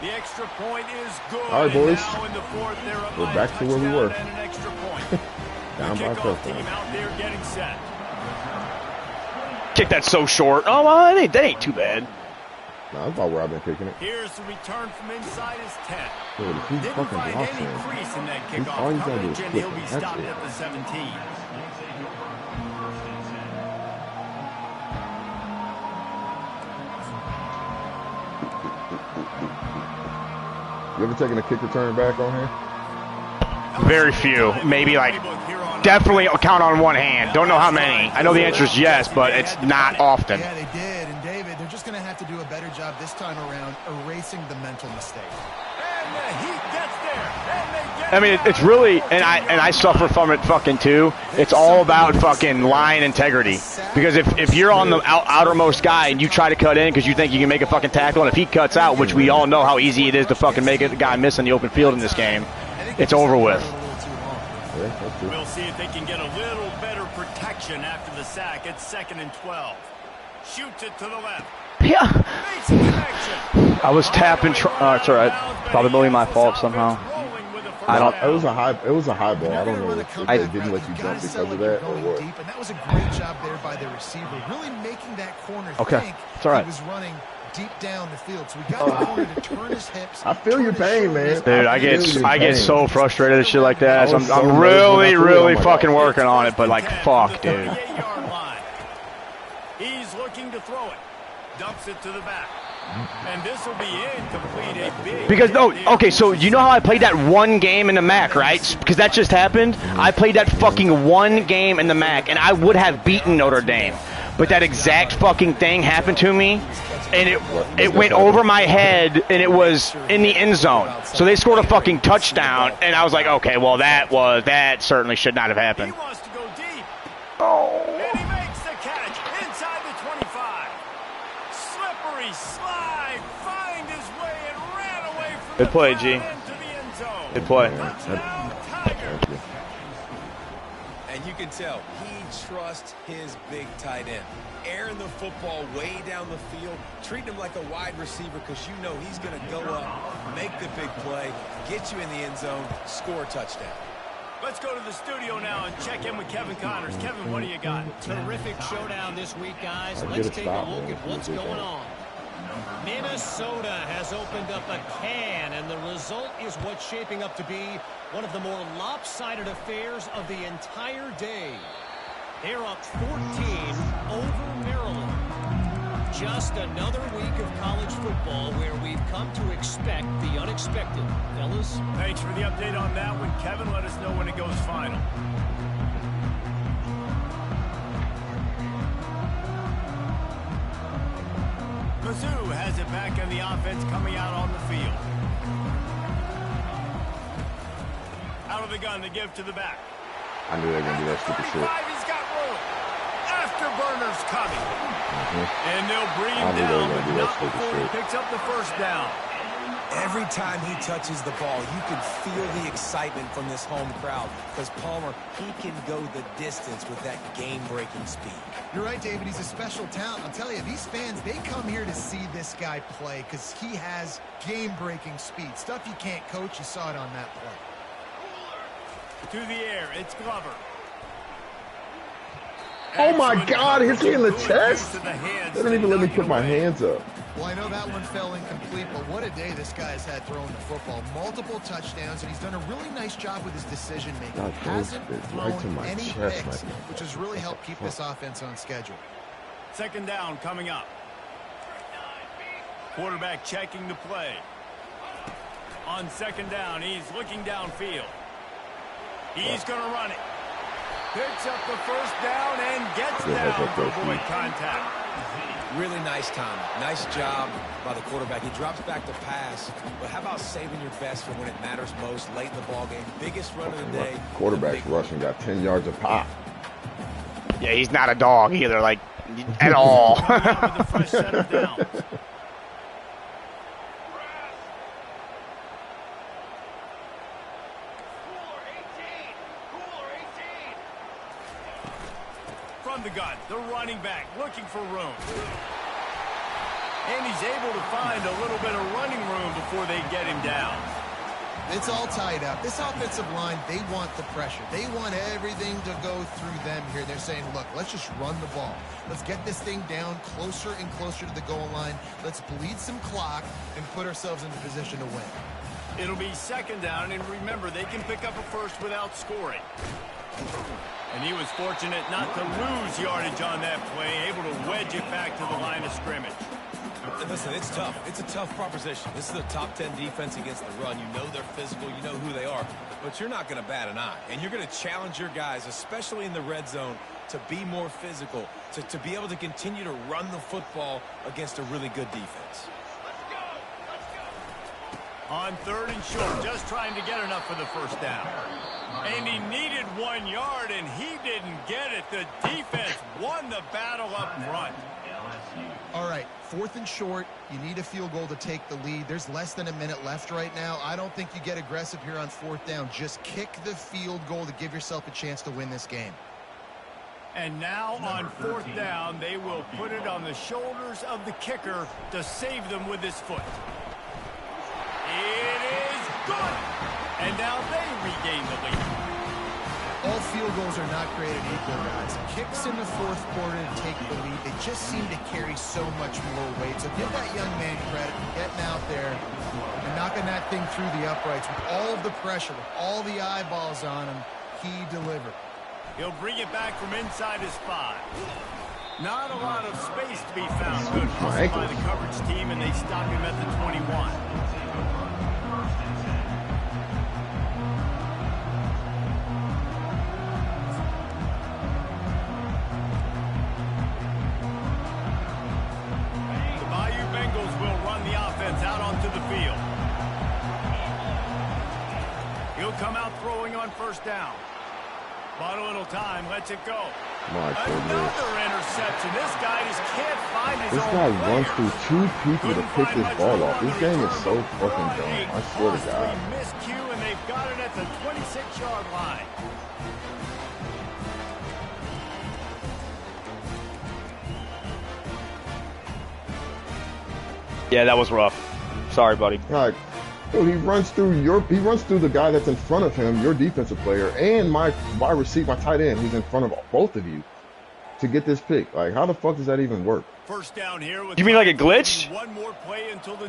The extra point is good. All right, boys. Now in the 4th, they're up We're by back to where we touchdown were. and an extra point. Down by a Kickoff team touchdown. out there getting set. Kick that so short. Oh, well, that ain't too bad. Nah, that's about where I've been kicking it. Here's the return from inside his 10. Dude, if he Didn't fucking find blocks any him, crease in that all kickoff he's gotta do coverage, is and flip he'll be him. That's stopped it. at the 17. You ever taken a kick return back on here? Very few. Maybe like, definitely count on one hand. Don't know how many. I know the answer is yes, but it's not often. Yeah, they did. And David, they're just going to have to do a better job this time around erasing the mental mistake. And the heat gets there. And they get I mean, it's really, and I suffer from it fucking too. It's all about fucking line integrity. Because if you're on the outermost guy and you try to cut in because you think you can make a fucking tackle, and if he cuts out, which we all know how easy it is to fucking make a guy miss in the open field in this game, it's over with. We'll see if they can get a little better protection after the sack. It's 2nd and 12. Shoots it to the left. Yeah. Makes a connection. I was tapping. It's all right. Probably my fault somehow. I don't. It was a high ball. I don't know if they didn't let you jump because of that or what. Deep, and that was a great job there by the receiver, really making that corner think it's all right. he was running deep down the field. So we got the corner to turn his hips. I feel your pain, man. Dude, I get so frustrated at shit like that. So I'm really fucking working on it, but like, fuck, dude. He's looking to throw it. Dumps it to the back. And this will be incomplete. A big because okay, so you know how I played that one game in the MAC, right? Because that just happened. I played that fucking one game in the MAC, and I would have beaten Notre Dame. But that exact fucking thing happened to me, and it went over my head, and it was in the end zone. So they scored a fucking touchdown, and I was like, okay, well that certainly should not have happened. He wants to go deep. Oh. And he makes the catch inside the 25. Slippery slide, find his way and ran away from Good play, the G. into the end zone. Good play. Touchdown, Tigers. And you can tell he trusts his big tight end. Airing the football way down the field, treating him like a wide receiver because you know he's going to go up, make the big play, get you in the end zone, score a touchdown. Let's go to the studio now and check in with Kevin Connors. Kevin, what do you got? Terrific showdown this week, guys. Let's take a look at what's going on. Minnesota has opened up a can, and the result is what's shaping up to be one of the more lopsided affairs of the entire day. They're up 14 over Maryland. Just another week of college football where we've come to expect the unexpected. Fellas? Thanks for the update on that one, Kevin. Let us know when it goes final. Mizzou has it back in the offense coming out on the field. Out of the gun to give to the back. I knew they were going to do that stupid shit. He's got room. Afterburners coming. And they'll bring him I knew they were down, gonna but do that not stupid before he shit. picks up the first down. Every time he touches the ball, you can feel the excitement from this home crowd because Palmer, he can go the distance with that game-breaking speed. You're right, David. He's a special talent. I'll tell you, these fans, they come here to see this guy play because he has game-breaking speed. Stuff you can't coach. You saw it on that play. To the air, it's Glover. Oh my God, hits me in the chest? They don't even let me put my hands up. Well, I know that one fell incomplete, but what a day this guy's had throwing the football. Multiple touchdowns, and he's done a really nice job with his decision-making. God, Hasn't thrown right to my any chest, picks, which has really helped keep this offense on schedule. Second down coming up. Quarterback checking the play. On second down, he's looking downfield. He's going to run it. Picks up the first down and gets down to avoid contact. Really nice time. Nice job by the quarterback. He drops back to pass, but how about saving your best for when it matters most, late in the ball game? Biggest run of the day. Quarterback's rushing, got 10 yards of pop. Yeah, he's not a dog either, like, at all. With a fresh set of downs. From the gun, the running back looking for room. And he's able to find a little bit of running room before they get him down. It's all tied up. This offensive line, they want the pressure. They want everything to go through them here. They're saying, look, let's just run the ball. Let's get this thing down closer and closer to the goal line. Let's bleed some clock and put ourselves into position to win. It'll be second down, and remember, they can pick up a first without scoring. And he was fortunate not to lose yardage on that play, able to wedge it back to the line of scrimmage. Listen, it's tough. It's a tough proposition. This is a top 10 defense against the run. You know they're physical. You know who they are. But you're not going to bat an eye. And you're going to challenge your guys, especially in the red zone, to be more physical, to be able to continue to run the football against a really good defense. On third and short, just trying to get enough for the first down. And he needed 1 yard, and he didn't get it. The defense won the battle up front. All right, fourth and short. You need a field goal to take the lead. There's less than a minute left right now. I don't think you get aggressive here on fourth down. Just kick the field goal to give yourself a chance to win this game. And now on fourth down, they will put it on the shoulders of the kicker to save them with his foot. It is good. And now they regain the lead. All field goals are not created equal, guys. Kicks in the fourth quarter to take the lead. They just seem to carry so much more weight. So give that young man credit for getting out there and knocking that thing through the uprights with all of the pressure, with all the eyeballs on him. He delivered. He'll bring it back from inside his 5. Not a lot of space to be found. Good hustle by the coverage team, and they stop him at the 21. Out onto the field. He'll come out throwing on first down. Bought a little time, lets it go. Another interception. This guy just can't find his own player. This guy runs through 2 people to pick this ball off. This game is so fucking dumb. I swear to God. Miscue, and they've got it at the 26-yard line. Yeah, that was rough. Sorry, buddy. Like, dude, he runs through the guy that's in front of him, your defensive player, and my tight end, who's in front of both of you, to get this pick. Like, how the fuck does that even work? First down here with you mean like it glitched? One more play until the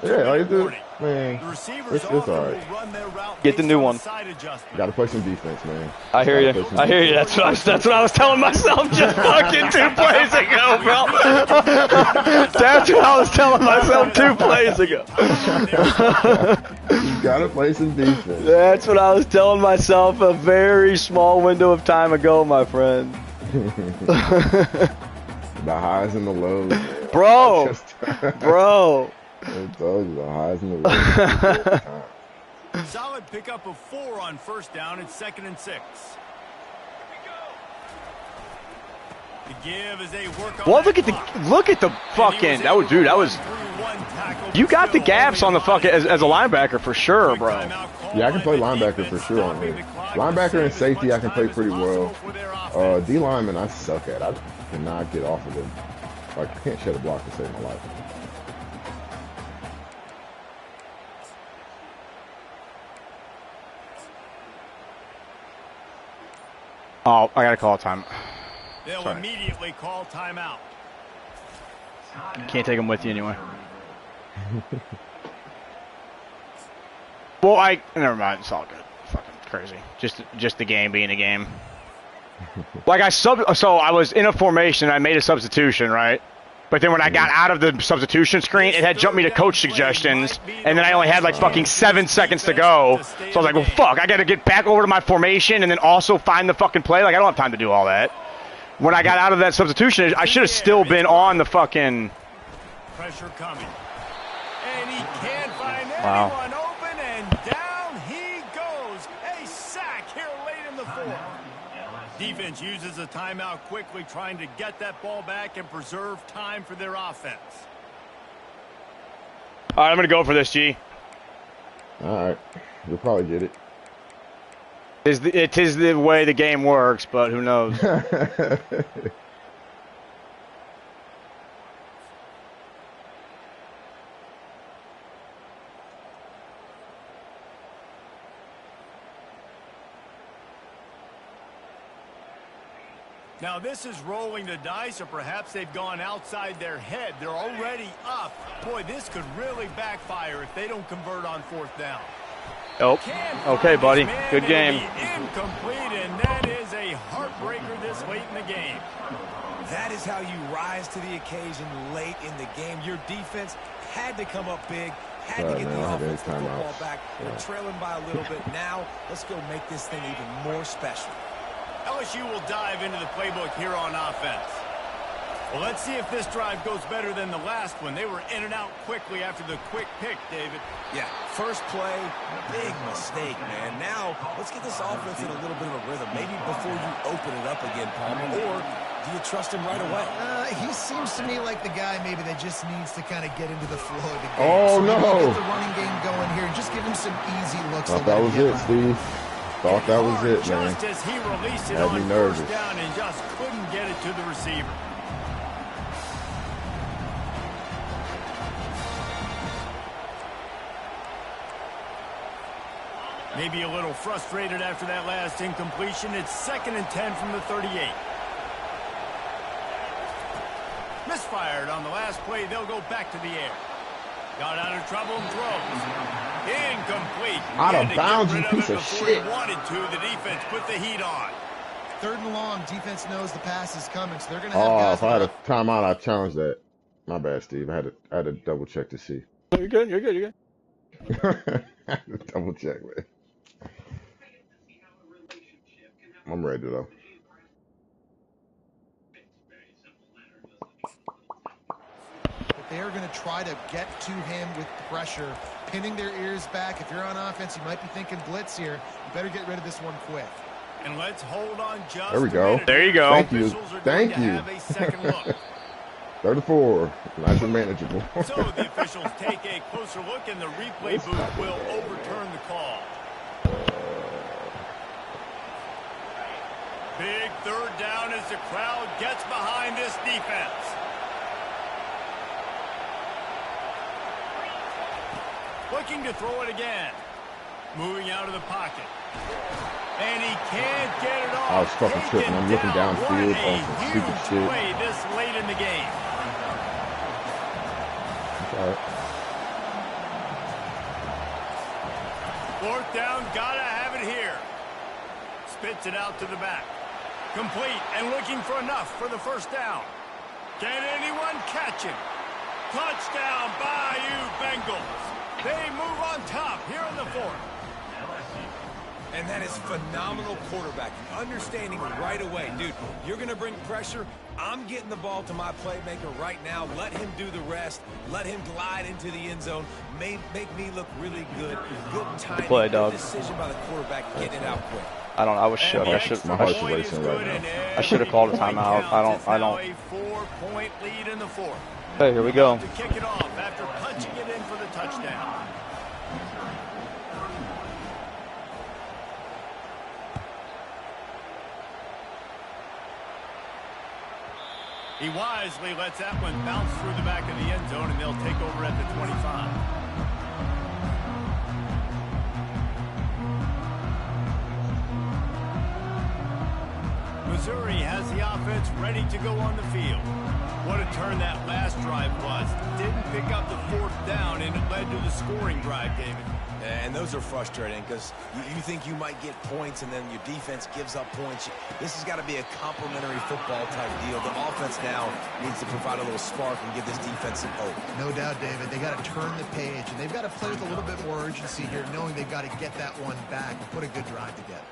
man. The receivers it's all right. Run their route. Get the new one. Got to play some defense, man. I hear you. I hear you. That's what I was telling myself just fucking 2 plays ago, bro. That's what I was telling myself 2 plays ago. You got to play some defense. That's what I was telling myself a very small window of time ago, my friend. The highs and the lows, man. Bro. Bro. I told you, the highs and the lows. Solid pickup of 4 on first down. It's 2nd and 6. Well, look at the fucking that was. You got the gaps on the fucking as a linebacker for sure, bro. Yeah, I can play linebacker for sure on here. Linebacker and safety, I can play pretty well. D lineman, I suck at. I cannot get off of them. Like, I can't shed a block to save my life. Oh, I gotta call a time. They'll immediately call timeout. Can't take them with you anyway. Well, never mind. It's all good. Fucking crazy. Just the game being a game. Like so I was in a formation. I made a substitution, right? But then when I got out of the substitution screen, it had jumped me to coach suggestions, and then I only had like fucking 7 seconds to go. So I was like, well, fuck, I got to get back over to my formation and then also find the fucking play. Like, I don't have time to do all that. When I got out of that substitution, I should have still been on the fucking... Pressure coming. And he can't find anyone open, and down he goes. A sack here late in the fourth. Defense uses a timeout quickly, trying to get that ball back and preserve time for their offense. All right, I'm going to go for this, G. All right. You'll probably get it. It is the way the game works, but who knows? Now this is rolling the dice, or perhaps they've gone outside their head. They're already up. Boy, this could really backfire if they don't convert on fourth down. Oh, okay, buddy. Good game. Incomplete, and that is a heartbreaker this late in the game. That is how you rise to the occasion late in the game. Your defense had to come up big, had to get the offense the football back. We're trailing by a little bit. Now, let's go make this thing even more special. LSU will dive into the playbook here on offense. Well, let's see if this drive goes better than the last one. They were in and out quickly after the quick pick, David. Yeah, first play, big mistake, man. Now, let's get this offense in a little bit of a rhythm. Maybe before you open it up again, Palmer, or do you trust him right away? He seems to me like the guy maybe that just needs to kind of get into the flow of the game. Oh, so no. Get the running game going here and just give him some easy looks. Thought that was it, Steve. Thought that was it, man. Just as he released it Had on me nervous. first down and just couldn't get it to the receiver. Maybe a little frustrated after that last incompletion. It's 2nd and 10 from the 38. Misfired on the last play. They'll go back to the air. Got out of trouble and throws. Incomplete. Out of bounds, you piece of shit. Wanted to. The defense put the heat on. 3rd and long. Defense knows the pass is coming, so they're going to have guys. If I had a timeout, I'd challenge that. My bad, Steve. I had to double check to see. You're good. You're good. You're good. I had to double check, man. I'm ready though. They're going to try to get to him with pressure, pinning their ears back. If you're on offense, you might be thinking blitz here. You better get rid of this one quick. And let's hold on just there we go. There you go. Thank you. Thank you. 34. Nice and manageable. So the officials take a closer look, and the replay booth will overturn the call. Big 3rd down as the crowd gets behind this defense. Looking to throw it again. Moving out of the pocket. And he can't get it off. I was fucking tripping. I'm looking downfield on some stupid shit. Play this late in the game. That's all right. 4th down, gotta have it here. Spits it out to the back. Complete and looking for enough for the 1st down. Can anyone catch him? Touchdown, Bayou Bengals. They move on top here in the 4th. And that is phenomenal quarterbacking. Understanding right away, dude, you're going to bring pressure. I'm getting the ball to my playmaker right now. Let him do the rest. Let him glide into the end zone. Make me look really good. Good timing. Play, dog. Good decision by the quarterback getting it out quick. I don't know. I was shook. My heart's racing right now. I should have called a timeout. I don't. A 4-point lead in the fourth. Hey, here we go. To kick it off after punching it in for the touchdown. He wisely lets that one bounce through the back of the end zone, and they'll take over at the 25. Missouri has the offense ready to go on the field. What a turn that last drive was. Didn't pick up the fourth down, and it led to the scoring drive, David. And those are frustrating because you think you might get points and then your defense gives up points. This has got to be a complementary football type deal. The offense now needs to provide a little spark and give this defense some hope. No doubt, David. They got to turn the page, and they've got to play with a little bit more urgency here, knowing they've got to get that one back and put a good drive together.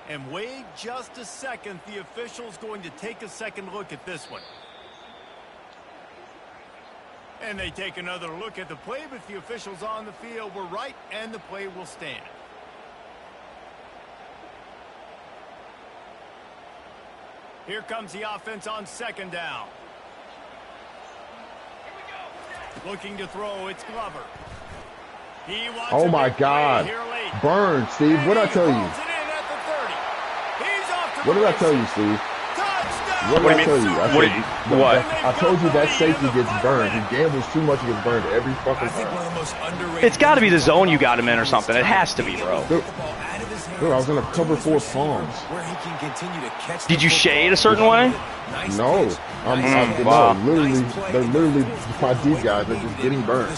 And wait just a second. The official's going to take a second look at this one. And they take another look at the play, but the officials on the field were right, and the play will stand. Here comes the offense on second down. Looking to throw, it's Glover. He wants oh my God. Burn, Steve. What did I tell you? What did I tell you, Steve? What did I tell you? I told you that safety gets burned. He gambles too much, he gets burned every fucking time. It's got to be the zone you got him in or something. It has to be, bro. Dude, I was in a cover 4 palms. Did you shade a certain way? No. Wow. They're literally my deep guys. They're just getting burned.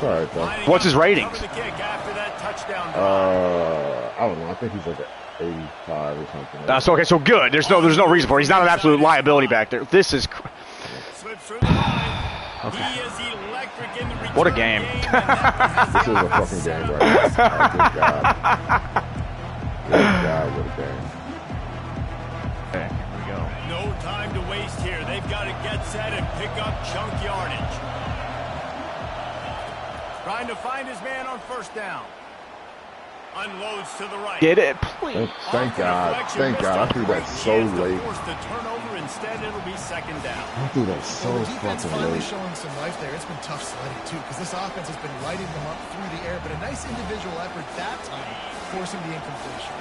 All right, though. What's his ratings? I don't know. I think he's like a 85 or something. So okay, so good. There's no reason for it. He's not an absolute liability back there. This is okay. What a game. This is a fucking game right now. Oh, good God. Good God, what a game. Okay, here we go. No time to waste here. They've got to get set and pick up chunk yardage. Trying to find his man on first down. Unloads to the right. Get it, please. Thank God. Thank God. I threw that so late. The turnover, instead, it'll be second down. I threw that so the defense fucking finally late. showing some life there. It's been tough sledding, too, because this offense has been lighting them up through the air, but a nice individual effort that time, forcing the incompletion.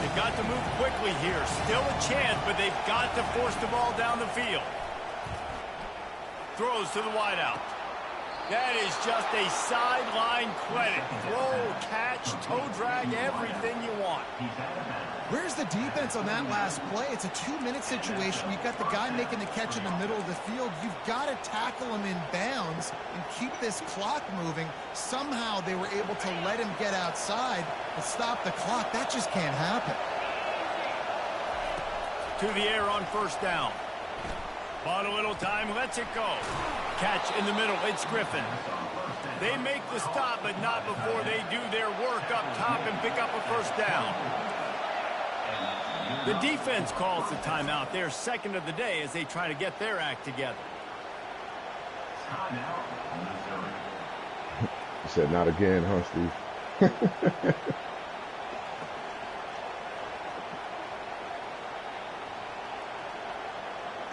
They've got to move quickly here. Still a chance, but they've got to force the ball down the field. Throws to the wideout. That is just a sideline credit. Throw, catch, toe drag, everything you want. Where's the defense on that last play? It's a 2-minute situation. You've got the guy making the catch in the middle of the field. You've got to tackle him in bounds and keep this clock moving. Somehow they were able to let him get outside and stop the clock. That just can't happen. To the air on first down. Bought a little time, lets it go. Catch in the middle, it's Griffin. They make the stop, but not before they do their work up top and pick up a first down. The defense calls the timeout. They're second of the day as they try to get their act together. You said not again, huh, Steve?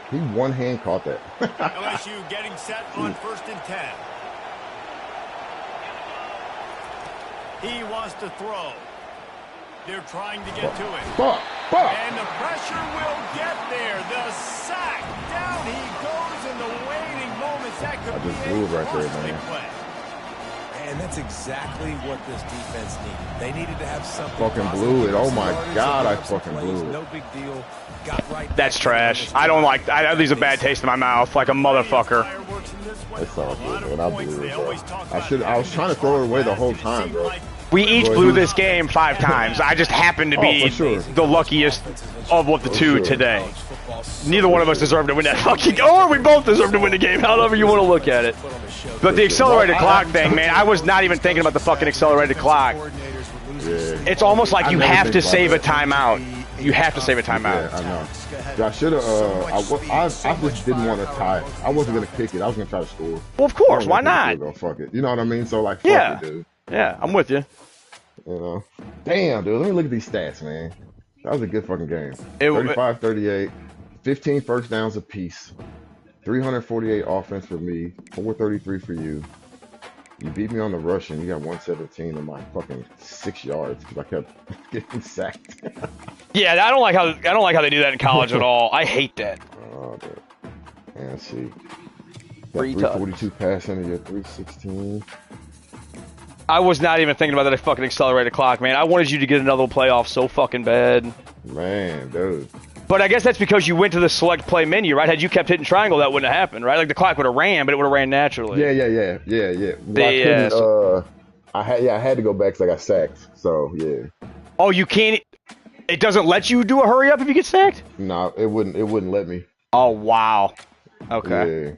He one hand caught that. LSU getting set on first and 10. He wants to throw. They're trying to get to it. And the pressure will get there. The sack. Down he goes in the waiting moments. That could be a costly play. And that's exactly what this defense needed. They needed to have something. Fucking blew it. Oh my God, I fucking blew it. No big deal. Got right. That's trash. I don't like. I leaves a bad taste in my mouth, like a motherfucker. It's all good, man. I blew it, bro. I was trying to throw it away the whole time, bro. We each blew this game 5 times. I just happened to be the luckiest of the two today. Neither one of us deserved to win that fucking, or we both deserved to win the game, however you want to look at it. But the accelerated clock thing, man, I was not even thinking about the fucking accelerated clock. It's almost like you have to save a timeout. You have to save a timeout. Yeah, I know. Yeah, I should have. I just didn't want to tie. I wasn't gonna kick it. I was gonna try to score. Well, of course. Why not? Go fuck it. You know what I mean? So like, fuck Yeah. it, dude. Yeah, I'm with you. You know. Damn, dude. Let me look at these stats, man. That was a good fucking game. 35-38, 15 first downs apiece, 348 offense for me, 433 for you. You beat me on the rush and you got 117 on my fucking 6 yards because I kept getting sacked. Yeah, I don't like how they do that in college at all. I hate that. Oh, dude. And let's see. Got 342 passing, you got 316. I was not even thinking about that fucking accelerated clock, man. I wanted you to get another playoff so fucking bad. Man, dude. But I guess that's because you went to the select play menu, right? Had you kept hitting triangle, that wouldn't have happened, right? Like the clock would have ran, but it would have ran naturally. Yeah. Well, I had to go back because I got sacked. So yeah. Oh, you can't. It doesn't let you do a hurry up if you get sacked? No, it wouldn't let me. Oh wow. Okay. Yeah.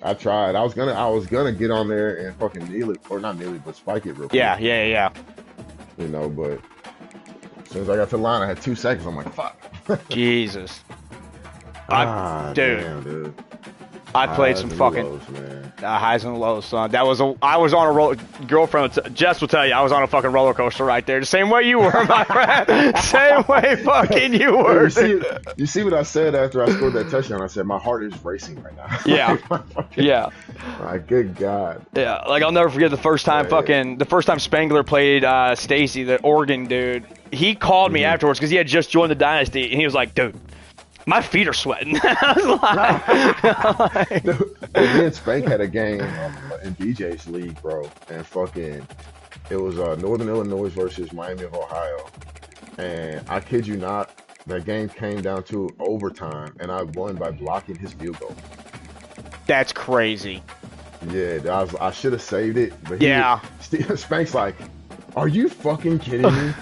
I tried. I was gonna get on there and fucking kneel it, or not kneel it, but spike it real quick. Yeah. You know, but as soon as I got to the line, I had 2 seconds. I'm like, fuck. Jesus. Damn, dude. I played some fucking highs and lows, son. I was on a roller. Girlfriend Jess will tell you I was on a fucking roller coaster right there. The same way you were, my friend. Same way fucking you were. You see what I said after I scored that touchdown? I said my heart is racing right now. Yeah. Yeah. My good God. Yeah. Like I'll never forget the first time Spangler played Stacy, the Oregon dude. He called me afterwards because he had just joined the dynasty, and he was like, "Dude, my feet are sweating." I was like, me and Spank had a game in DJ's league, bro, and fucking, it was Northern Illinois versus Miami of Ohio, and I kid you not, that game came down to overtime, and I won by blocking his field goal. That's crazy. Yeah, I should have saved it, but Spank's like, "Are you fucking kidding me?"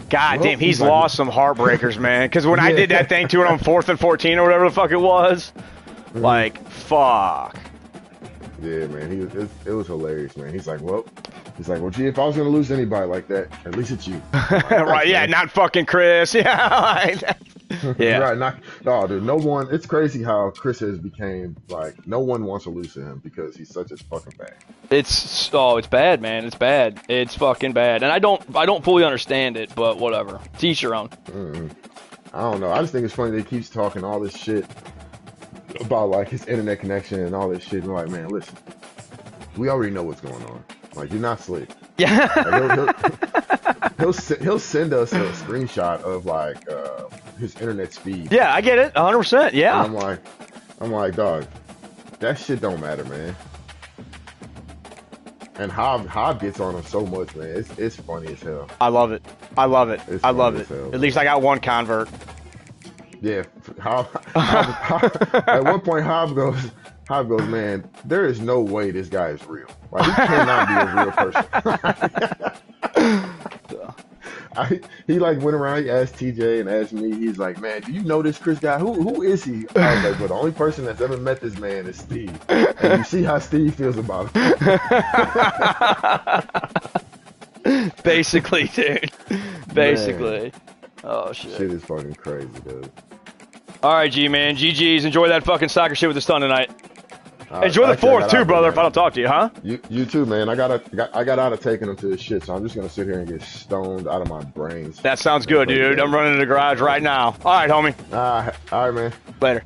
God damn, he's lost some heartbreakers, man. Because when I did that thing to him on 4th and 14 or whatever the fuck it was, like, fuck. Yeah, man, it was hilarious, man. He's like, well, gee, if I was gonna lose anybody like that, at least it's you. Like, right? Yeah, man. Not fucking Chris. Yeah. Yeah. Right. No, dude. No one. It's crazy how Chris has became like no one wants to lose to him because he's such a fucking bad. It's bad, man. It's bad. It's fucking bad. And I don't fully understand it, but whatever. To each your own. I don't know. I just think it's funny that he keeps talking all this shit about like his internet connection and all this shit. And like, man, listen, we already know what's going on. Like, you're not slick. Yeah. Like, he'll send us a screenshot of like his internet speed. Yeah, I get it, 100%. Yeah. And I'm like, dog, that shit don't matter, man. And Hob gets on him so much, man. It's funny as hell. I love it. I love it. Hell, At least I got one convert. Yeah. At one point, Hob goes, man, there is no way this guy is real. Like, he cannot be a real person. He like went around, he asked TJ and asked me, he's like, man, do you know this Chris guy? Who is he? I was like, well, the only person that's ever met this man is Steve. And you see how Steve feels about him. Basically, dude. Basically. Man. Oh, shit. Shit is fucking crazy, dude. All right, G, man. GG's. Enjoy that fucking soccer shit with the sun tonight. Enjoy the 4th, too, brother, if I don't talk to you, huh? You too, man. I got out of taking them to this shit, so I'm just going to sit here and get stoned out of my brains. That sounds good, dude. I'm running to the garage right now. All right, homie. All right, man. Later.